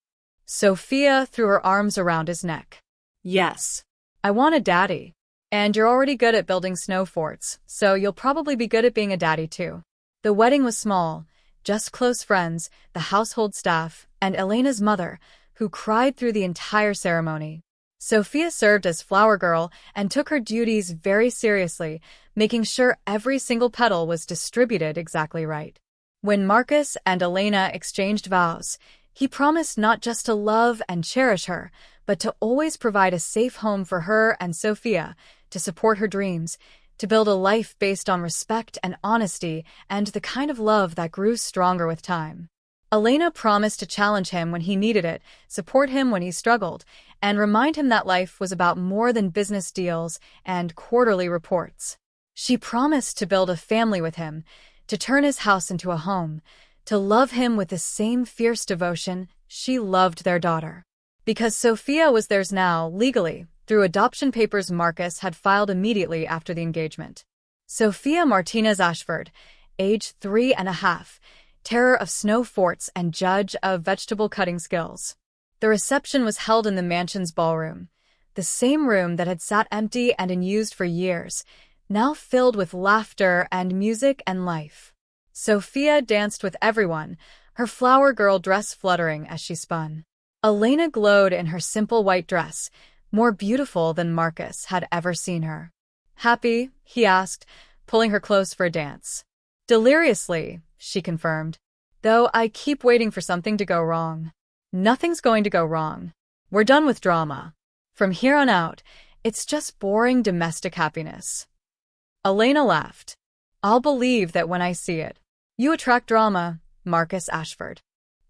Sophia threw her arms around his neck. Yes. I want a daddy. And you're already good at building snow forts, so you'll probably be good at being a daddy too. The wedding was small, just close friends, the household staff, and Elena's mother, who cried through the entire ceremony. Sophia served as flower girl and took her duties very seriously, making sure every single petal was distributed exactly right. When Marcus and Elena exchanged vows, he promised not just to love and cherish her, but to always provide a safe home for her and Sophia, to support her dreams, to build a life based on respect and honesty and the kind of love that grew stronger with time. Elena promised to challenge him when he needed it, support him when he struggled, and remind him that life was about more than business deals and quarterly reports. She promised to build a family with him, to turn his house into a home, to love him with the same fierce devotion she loved their daughter. Because Sophia was theirs now, legally, through adoption papers Marcus had filed immediately after the engagement. Sophia Martinez Ashford, age 3.5, terror of snow forts and judge of vegetable cutting skills. The reception was held in the mansion's ballroom, the same room that had sat empty and unused for years, now filled with laughter and music and life. Sophia danced with everyone, her flower girl dress fluttering as she spun. Elena glowed in her simple white dress, more beautiful than Marcus had ever seen her. Happy? He asked, pulling her close for a dance. Deliriously, she confirmed. Though I keep waiting for something to go wrong. Nothing's going to go wrong. We're done with drama. From here on out, it's just boring domestic happiness. Elena laughed. I'll believe that when I see it. You attract drama, Marcus Ashford.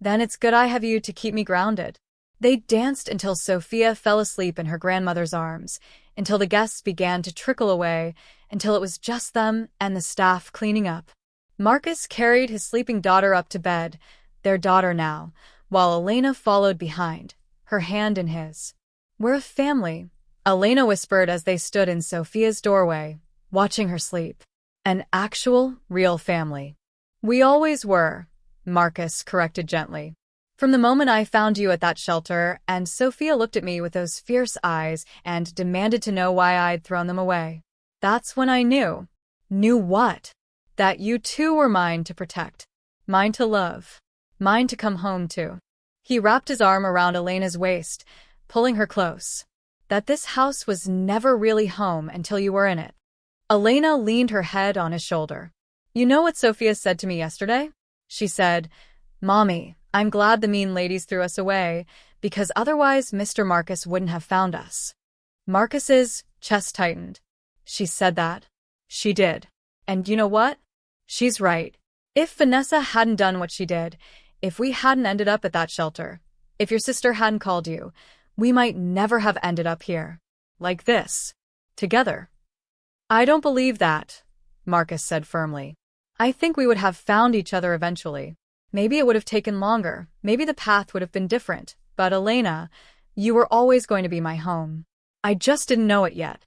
Then it's good I have you to keep me grounded. They danced until Sophia fell asleep in her grandmother's arms, until the guests began to trickle away, until it was just them and the staff cleaning up. Marcus carried his sleeping daughter up to bed, their daughter now, while Elena followed behind, her hand in his. We're a family, Elena whispered as they stood in Sophia's doorway, watching her sleep. An actual, real family. We always were, Marcus corrected gently. From the moment I found you at that shelter, and Sophia looked at me with those fierce eyes and demanded to know why I'd thrown them away. That's when I knew. Knew what? That you too were mine to protect. Mine to love. Mine to come home to. He wrapped his arm around Elena's waist, pulling her close. That this house was never really home until you were in it. Elena leaned her head on his shoulder. You know what Sophia said to me yesterday? She said, Mommy, I'm glad the mean ladies threw us away, because otherwise Mr. Marcus wouldn't have found us. Marcus's chest tightened. She said that. She did. And you know what? She's right. If Vanessa hadn't done what she did, if we hadn't ended up at that shelter, if your sister hadn't called you, we might never have ended up here. Like this. Together. I don't believe that, Marcus said firmly. I think we would have found each other eventually. Maybe it would have taken longer, maybe the path would have been different, but Elena, you were always going to be my home. I just didn't know it yet.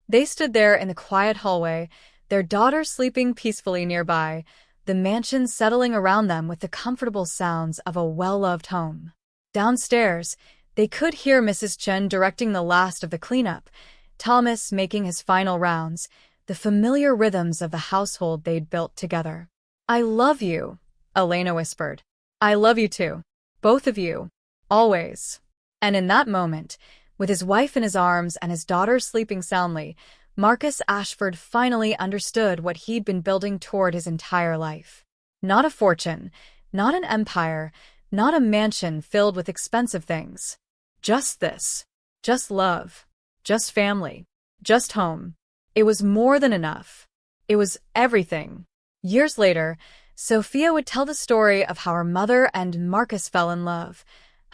They stood there in the quiet hallway, their daughter sleeping peacefully nearby, the mansion settling around them with the comfortable sounds of a well-loved home. Downstairs, they could hear Mrs. Chen directing the last of the cleanup, Thomas making his final rounds, the familiar rhythms of the household they'd built together. I love you, Elena whispered. I love you too. Both of you. Always. And in that moment, with his wife in his arms and his daughter sleeping soundly, Marcus Ashford finally understood what he'd been building toward his entire life. Not a fortune, not an empire, not a mansion filled with expensive things. Just this. Just love. Just family. Just home. It was more than enough. It was everything. Years later, Sophia would tell the story of how her mother and Marcus fell in love,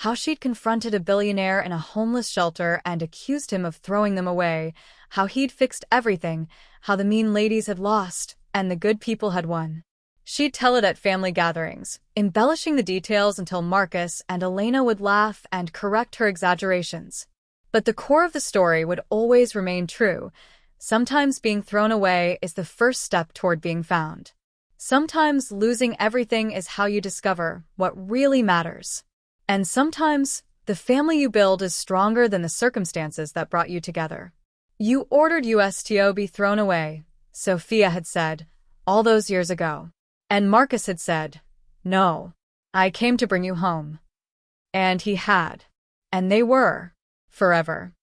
How she'd confronted a billionaire in a homeless shelter and accused him of throwing them away, how he'd fixed everything, how the mean ladies had lost, and the good people had won. She'd tell it at family gatherings, embellishing the details until Marcus and Elena would laugh and correct her exaggerations. But the core of the story would always remain true. Sometimes being thrown away is the first step toward being found. Sometimes losing everything is how you discover what really matters. And sometimes the family you build is stronger than the circumstances that brought you together. You ordered USTO be thrown away, Sophia had said, all those years ago. And Marcus had said, no, I came to bring you home. And he had. And they were. Forever.